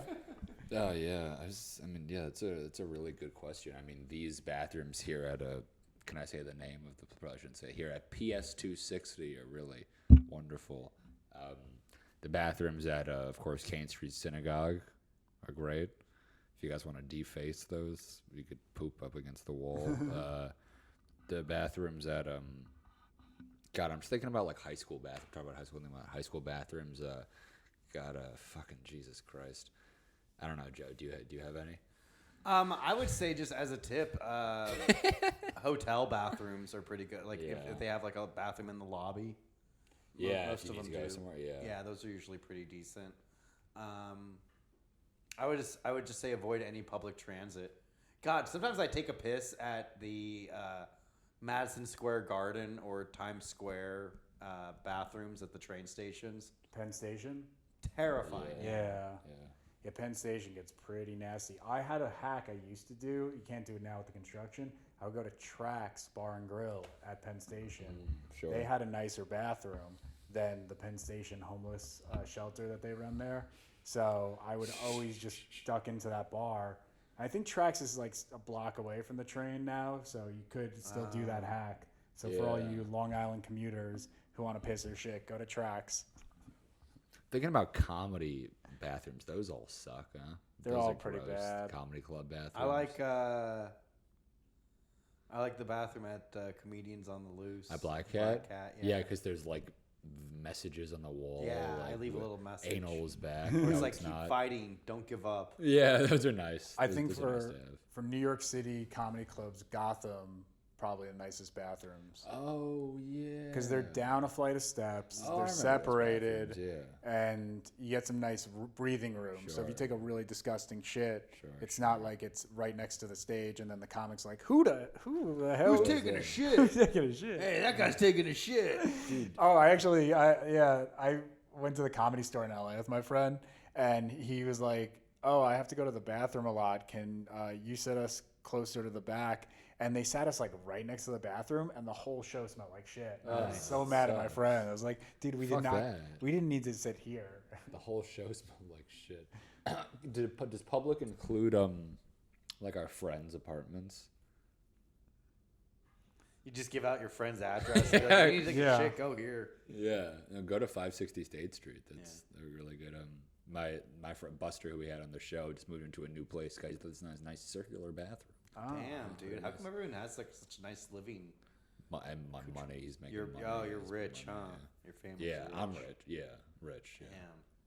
[SPEAKER 4] Oh yeah, I mean, yeah, it's a really good question. I mean, these bathrooms here at can I say the name of the? Probably shouldn't say here at PS260 are really wonderful. The bathrooms at of course Kane Street Synagogue are great. If you guys want to deface those, you could poop up against the wall. The bathrooms at God, I'm just thinking about like high school bathroom. Talk about high school. Thinking about high school bathrooms. Fucking Jesus Christ. I don't know, Joe. Do you have any?
[SPEAKER 6] I would say just as a tip, hotel bathrooms are pretty good. Like
[SPEAKER 4] Yeah.
[SPEAKER 6] if they have like a bathroom in the lobby.
[SPEAKER 4] Yeah,
[SPEAKER 6] most
[SPEAKER 4] if
[SPEAKER 6] of
[SPEAKER 4] you
[SPEAKER 6] them
[SPEAKER 4] need to go
[SPEAKER 6] do.
[SPEAKER 4] somewhere. Yeah.
[SPEAKER 6] Yeah, those are usually pretty decent. I would just say avoid any public transit. God, sometimes I take a piss at the Madison Square Garden or Times Square bathrooms at the train stations.
[SPEAKER 3] Penn Station.
[SPEAKER 6] Terrifying.
[SPEAKER 3] Yeah. Yeah, Penn Station gets pretty nasty. I had a hack I used to do. You can't do it now with the construction. I would go to Trax Bar and Grill at Penn Station.
[SPEAKER 4] Sure.
[SPEAKER 3] They had a nicer bathroom than the Penn Station homeless shelter that they run there. So I would always just duck into that bar. I think Trax is like a block away from the train now, so you could still do that hack. So for all
[SPEAKER 4] Yeah.
[SPEAKER 3] you Long Island commuters who want to piss their shit, go to Trax.
[SPEAKER 4] Thinking about comedy bathrooms, those all suck, huh?
[SPEAKER 3] They're
[SPEAKER 4] Those
[SPEAKER 3] all
[SPEAKER 4] are
[SPEAKER 3] pretty
[SPEAKER 4] gross.
[SPEAKER 3] bad.
[SPEAKER 4] Comedy club bathrooms.
[SPEAKER 6] I like I like the bathroom at Comedians on the Loose.
[SPEAKER 4] At Black Cat?
[SPEAKER 6] Yeah,
[SPEAKER 4] because there's like messages on the wall.
[SPEAKER 6] Yeah,
[SPEAKER 4] like,
[SPEAKER 6] I leave a little message.
[SPEAKER 4] Anal's back.
[SPEAKER 6] It's
[SPEAKER 4] no,
[SPEAKER 6] like
[SPEAKER 4] it's
[SPEAKER 6] keep
[SPEAKER 4] not.
[SPEAKER 6] fighting, don't give up.
[SPEAKER 4] Yeah, those are nice.
[SPEAKER 3] I
[SPEAKER 4] Those-
[SPEAKER 3] think
[SPEAKER 4] those are nice to have.
[SPEAKER 3] for New York City comedy clubs, Gotham probably the nicest bathrooms.
[SPEAKER 4] Oh yeah.
[SPEAKER 3] Because they're down a flight of steps,
[SPEAKER 4] Oh, I
[SPEAKER 3] they're
[SPEAKER 4] remember those
[SPEAKER 3] separated,
[SPEAKER 4] bathrooms,
[SPEAKER 3] and you get some nice breathing room. So if you
[SPEAKER 4] Sure.
[SPEAKER 3] take a really disgusting shit,
[SPEAKER 4] Sure,
[SPEAKER 3] it's not like it's right next to the stage, and then the comic's like, who the hell
[SPEAKER 6] Who's
[SPEAKER 3] is
[SPEAKER 6] taking a
[SPEAKER 3] this?
[SPEAKER 6] shit?
[SPEAKER 3] Who's taking a shit?
[SPEAKER 6] Hey, that guy's taking a shit.
[SPEAKER 3] Oh, I went to the Comedy Store in LA with my friend, and he was like, "Oh, I have to go to the bathroom a lot. Can you sit us closer to the back?" And they sat us like right next to the bathroom, and the whole show smelled like shit. I was so mad at my friend. I was like, "Dude, we
[SPEAKER 4] Fuck
[SPEAKER 3] did not.
[SPEAKER 4] that.
[SPEAKER 3] We didn't need to sit here."
[SPEAKER 4] The whole show smelled like shit. Does public include like our friends' apartments?
[SPEAKER 6] You just give out your friend's address. You're like, you need to take
[SPEAKER 3] Yeah.
[SPEAKER 6] a shit, go here.
[SPEAKER 4] Yeah, no, go to 560 State Street. They're really good. My friend Buster, who we had on the show, just moved into a new place. Guys, this nice circular bathroom.
[SPEAKER 3] Oh.
[SPEAKER 6] Damn, dude. How come everyone has like such a nice living?
[SPEAKER 4] And my money, he's making
[SPEAKER 6] You're
[SPEAKER 4] money.
[SPEAKER 6] you're
[SPEAKER 4] He's
[SPEAKER 6] rich,
[SPEAKER 4] making
[SPEAKER 6] huh?
[SPEAKER 4] money,
[SPEAKER 6] Your family's
[SPEAKER 4] Yeah,
[SPEAKER 6] rich.
[SPEAKER 4] I'm rich. Yeah, rich. Yeah.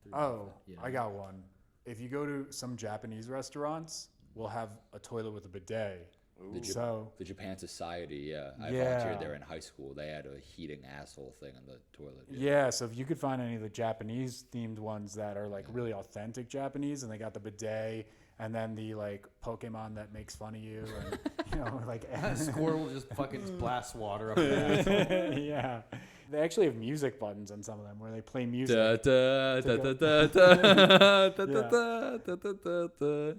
[SPEAKER 6] Damn.
[SPEAKER 3] Oh,
[SPEAKER 4] You know.
[SPEAKER 3] I got one. If you go to some Japanese restaurants, we'll have a toilet with a bidet.
[SPEAKER 4] The Japan Society, I
[SPEAKER 3] Yeah.
[SPEAKER 4] volunteered there in high school. They had a heating asshole thing on the toilet.
[SPEAKER 3] Yeah, so if you could find any of the Japanese themed ones that are like really authentic Japanese, and they got the bidet, and then the like Pokemon that makes fun of you, and like
[SPEAKER 6] Squirrel just fucking blasts water up your ass.
[SPEAKER 3] yeah, they actually have music buttons on some of them where they play music.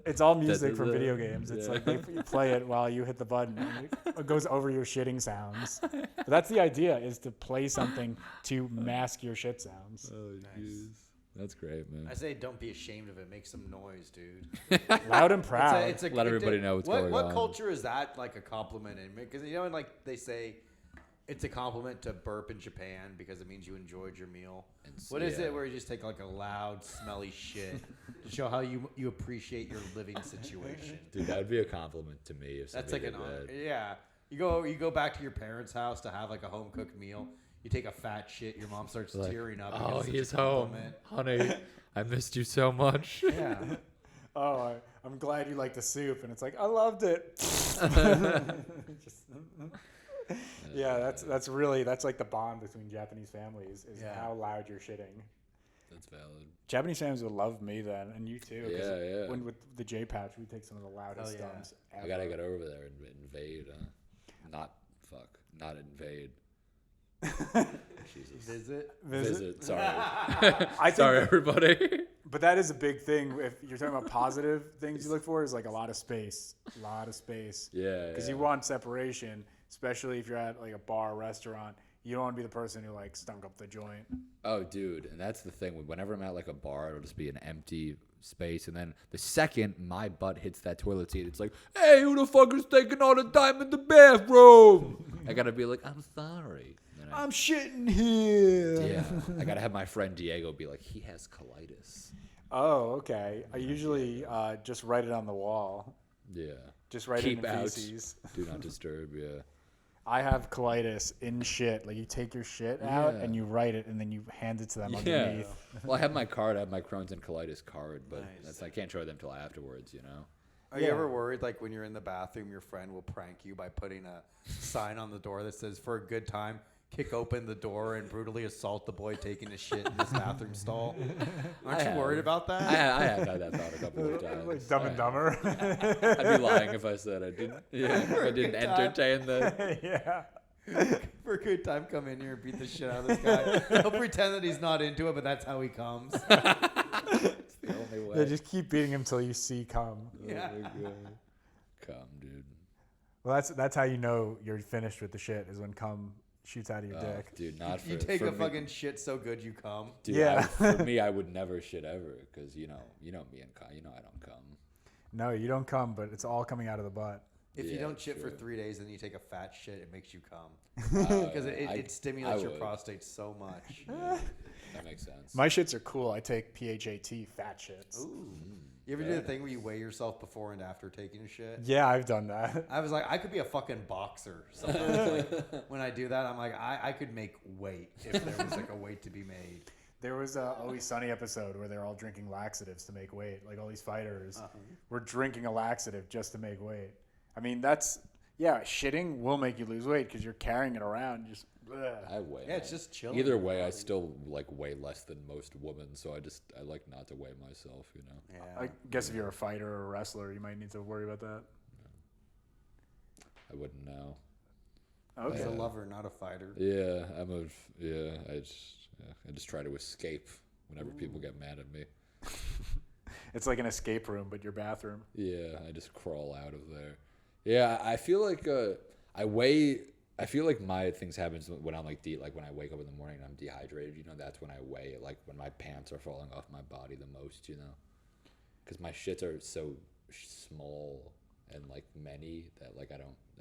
[SPEAKER 3] It's all music from video games. It's like you play it while you hit the button. And it goes over your shitting sounds. But that's the idea: is to play something to mask your shit sounds.
[SPEAKER 4] Oh, jeez. That's great, man.
[SPEAKER 6] I say don't be ashamed of it. Make some noise, dude.
[SPEAKER 3] Loud and proud.
[SPEAKER 6] It's a,
[SPEAKER 4] Let everybody know what's going
[SPEAKER 6] What
[SPEAKER 4] on.
[SPEAKER 6] culture is that like a compliment in? Because like they say, it's a compliment to burp in Japan because it means you enjoyed your meal. What is it where you just take like a loud, smelly shit to show how you appreciate your living situation?
[SPEAKER 4] Dude, that would be a compliment to me if
[SPEAKER 6] That's
[SPEAKER 4] somebody
[SPEAKER 6] like an
[SPEAKER 4] did that.
[SPEAKER 6] yeah. You go back to your parents' house to have like a home cooked meal. You take a fat shit. Your mom starts tearing up.
[SPEAKER 4] Oh,
[SPEAKER 6] because it's
[SPEAKER 4] he's
[SPEAKER 6] such a
[SPEAKER 4] home,
[SPEAKER 6] compliment.
[SPEAKER 4] honey. I missed you so much.
[SPEAKER 6] Yeah.
[SPEAKER 3] Oh, I'm glad you like the soup, and it's like I loved it. Yeah, that's like the bond between Japanese families is how loud you're shitting.
[SPEAKER 4] That's valid.
[SPEAKER 3] Japanese families would love me then, and you too. 'cause
[SPEAKER 4] Yeah.
[SPEAKER 3] When with the J pouch, we take some of the loudest
[SPEAKER 6] yeah.
[SPEAKER 3] thumbs ever.
[SPEAKER 4] I gotta get over there and invade. Not invade. Jesus. Visit. Sorry. Sorry, everybody.
[SPEAKER 3] But that is a big thing. If you're talking about positive things you look for, is like a lot of space.
[SPEAKER 4] Yeah.
[SPEAKER 3] Because you want separation, especially if you're at like a bar or restaurant. You don't want to be the person who like stunk up the joint.
[SPEAKER 4] Oh, dude, and that's the thing. Whenever I'm at like a bar, it'll just be an empty space, and then the second my butt hits that toilet seat, it's like, "Hey, who the fuck is taking all the time in the bathroom?" I gotta be like, "I'm sorry."
[SPEAKER 3] I'm shitting here.
[SPEAKER 4] Yeah, I gotta have my friend Diego be like, "He has colitis."
[SPEAKER 3] Oh, okay. I usually just write it on the wall.
[SPEAKER 4] Yeah.
[SPEAKER 3] Just write
[SPEAKER 4] Keep
[SPEAKER 3] it in
[SPEAKER 4] out.
[SPEAKER 3] feces.
[SPEAKER 4] Do not disturb. Yeah.
[SPEAKER 3] I have colitis in shit. Like you take your shit out and you write it, and then you hand it to them underneath.
[SPEAKER 4] Well, I have my card. I have my Crohn's and colitis card, but I can't show them till afterwards.
[SPEAKER 6] Are you ever worried, like when you're in the bathroom, your friend will prank you by putting a sign on the door that says, "For a good time, kick open the door and brutally assault the boy taking a shit in this bathroom stall"? Aren't you worried about that?
[SPEAKER 4] I have had that thought a couple of times.
[SPEAKER 3] Like Dumb and Dumber.
[SPEAKER 4] I'd be lying if I said I didn't. Yeah, I didn't entertain the.
[SPEAKER 3] Yeah.
[SPEAKER 6] For a good time, come in here and beat the shit out of this guy. He'll pretend that he's not into it, but that's how he comes.
[SPEAKER 4] It's the only way.
[SPEAKER 3] Yeah, just keep beating him till you see cum.
[SPEAKER 6] Yeah.
[SPEAKER 4] Oh my God. Come, dude.
[SPEAKER 3] Well, that's how you know you're finished with the shit is when cum shoots out of your dick.
[SPEAKER 4] Dude, not for
[SPEAKER 6] You take
[SPEAKER 4] for
[SPEAKER 6] a
[SPEAKER 4] me.
[SPEAKER 6] fucking shit so good you come.
[SPEAKER 4] Dude,
[SPEAKER 3] Yeah.
[SPEAKER 4] for me, I would never shit ever because you know me and Kyle, I don't come.
[SPEAKER 3] No, you don't cum, but it's all coming out of the butt.
[SPEAKER 6] If you
[SPEAKER 4] Yeah,
[SPEAKER 6] don't shit for
[SPEAKER 4] true.
[SPEAKER 6] 3 days and you take a fat shit, it makes you come. Because it stimulates your
[SPEAKER 4] would.
[SPEAKER 6] prostate so much.
[SPEAKER 4] That makes sense.
[SPEAKER 3] My shits are cool. I take PHAT fat shits.
[SPEAKER 6] Ooh. You ever do the thing where you weigh yourself before and after taking a shit?
[SPEAKER 3] Yeah, I've done that.
[SPEAKER 6] I was like, I could be a fucking boxer. Sometimes, like, when I do that, I'm like, I could make weight if there was like a weight to be made.
[SPEAKER 3] There was a Always Sunny episode where they're all drinking laxatives to make weight. Like all these fighters were drinking a laxative just to make weight. I mean, shitting will make you lose weight because you're carrying it around. Just
[SPEAKER 4] I weigh.
[SPEAKER 6] Yeah, it's just chilling.
[SPEAKER 4] Either way, I still like weigh less than most women, so I like not to weigh myself. You know.
[SPEAKER 6] Yeah.
[SPEAKER 3] I guess if you're a fighter or a wrestler, you might need to worry about that.
[SPEAKER 4] I wouldn't know.
[SPEAKER 3] Okay.
[SPEAKER 6] He's a lover, not a fighter.
[SPEAKER 4] Yeah, I just try to escape whenever people get mad at me.
[SPEAKER 3] It's like an escape room, but your bathroom.
[SPEAKER 4] Yeah, I just crawl out of there. Yeah, I feel like I feel like my things happens when I'm like when I wake up in the morning and I'm dehydrated. You know, that's when I weigh like when my pants are falling off my body the most. You know, because my shits are so small and like many that like I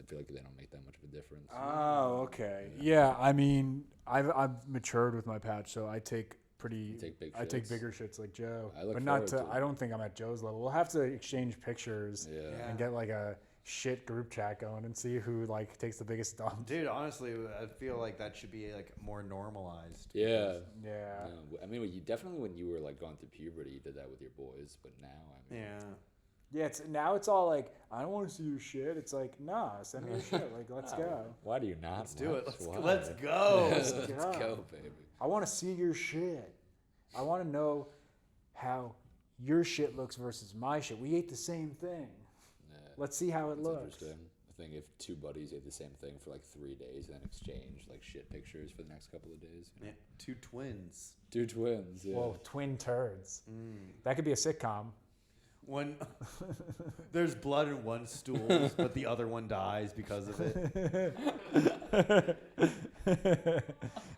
[SPEAKER 4] feel like they don't make that much of a difference.
[SPEAKER 3] Oh, okay. Yeah, I mean, I've matured with my patch, so I take I take bigger shits like Joe,
[SPEAKER 4] I look
[SPEAKER 3] but not
[SPEAKER 4] forward to
[SPEAKER 3] I
[SPEAKER 4] it.
[SPEAKER 3] don't think I'm at Joe's level. We'll have to exchange pictures and get like a shit group chat going and see who like takes the biggest dump.
[SPEAKER 6] Dude, honestly, I feel like that should be like more normalized.
[SPEAKER 4] Yeah.
[SPEAKER 3] Yeah.
[SPEAKER 4] I mean, definitely when you were like going through puberty, you did that with your boys, but now I mean,
[SPEAKER 3] Yeah, now it's all like, I don't want to see your shit. It's like, nah, send me your shit. Like, let's go.
[SPEAKER 4] why do you not?
[SPEAKER 6] Let's do it.
[SPEAKER 4] Why?
[SPEAKER 6] Let's go.
[SPEAKER 4] Let's go, baby.
[SPEAKER 3] I want to see your shit. I want to know how your shit looks versus my shit. We ate the same thing.
[SPEAKER 4] Yeah,
[SPEAKER 3] Let's see how it
[SPEAKER 4] that's
[SPEAKER 3] looks.
[SPEAKER 4] interesting. I think if two buddies ate the same thing for like 3 days and then exchange like shit pictures for the next couple of days. You know?
[SPEAKER 6] Yeah, two twins.
[SPEAKER 4] Two twins. Yeah.
[SPEAKER 3] Whoa, twin turds. That could be a sitcom.
[SPEAKER 6] One, there's blood in one stool, but the other one dies because of it.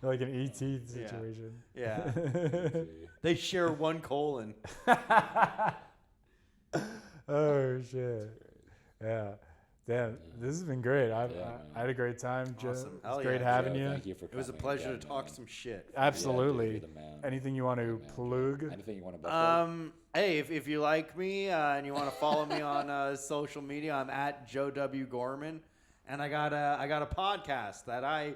[SPEAKER 3] Like an ET situation.
[SPEAKER 6] Yeah. They share one colon.
[SPEAKER 3] Oh, shit. Yeah. Damn, this has been great. I had a great time, Joe.
[SPEAKER 6] Awesome.
[SPEAKER 3] It's
[SPEAKER 6] Hell
[SPEAKER 3] great
[SPEAKER 6] yeah,
[SPEAKER 3] having
[SPEAKER 4] Joe,
[SPEAKER 3] you.
[SPEAKER 4] Thank you for
[SPEAKER 6] It was a
[SPEAKER 4] coming
[SPEAKER 6] pleasure
[SPEAKER 4] again,
[SPEAKER 6] to talk
[SPEAKER 4] man.
[SPEAKER 6] some shit.
[SPEAKER 3] Absolutely.
[SPEAKER 4] Yeah, dude, you're the man.
[SPEAKER 3] Anything you want to plug?
[SPEAKER 4] Anything you want to
[SPEAKER 6] Hey, if you like me and you want to follow me on social media, I'm at Joe W. Gorman, and I got a podcast that I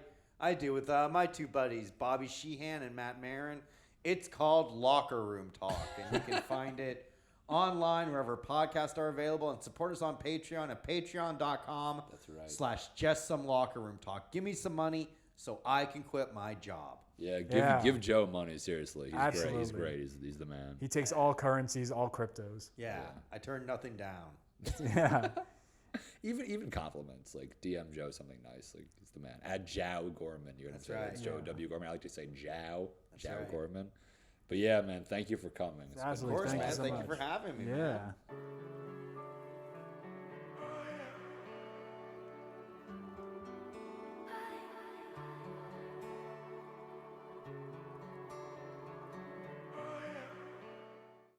[SPEAKER 6] do with my two buddies, Bobby Sheehan and Matt Marin. It's called Locker Room Talk, and you can find it online wherever podcasts are available, and support us on Patreon at patreon.com.
[SPEAKER 4] That's right.
[SPEAKER 6] /JustSomeLockerRoomTalk. Give me some money so I can quit my job.
[SPEAKER 4] Yeah, give Joe money, seriously. He's
[SPEAKER 3] Absolutely.
[SPEAKER 4] great. He's great. He's the man.
[SPEAKER 3] He takes all currencies, all cryptos.
[SPEAKER 6] Yeah, I turn nothing down.
[SPEAKER 3] Yeah.
[SPEAKER 4] Even compliments, like DM Joe something nice, like he's the man. At Joe Gorman, you're gonna
[SPEAKER 6] That's
[SPEAKER 4] say
[SPEAKER 6] right.
[SPEAKER 4] that's Joe W. Gorman. I like to say Joe
[SPEAKER 6] right.
[SPEAKER 4] Gorman. But yeah, man, thank you for coming. It's been
[SPEAKER 3] Absolutely.
[SPEAKER 6] Of course,
[SPEAKER 3] Thank you
[SPEAKER 6] man.
[SPEAKER 3] so
[SPEAKER 6] Thank
[SPEAKER 3] much.
[SPEAKER 6] you for having me.
[SPEAKER 3] Yeah.
[SPEAKER 6] Man.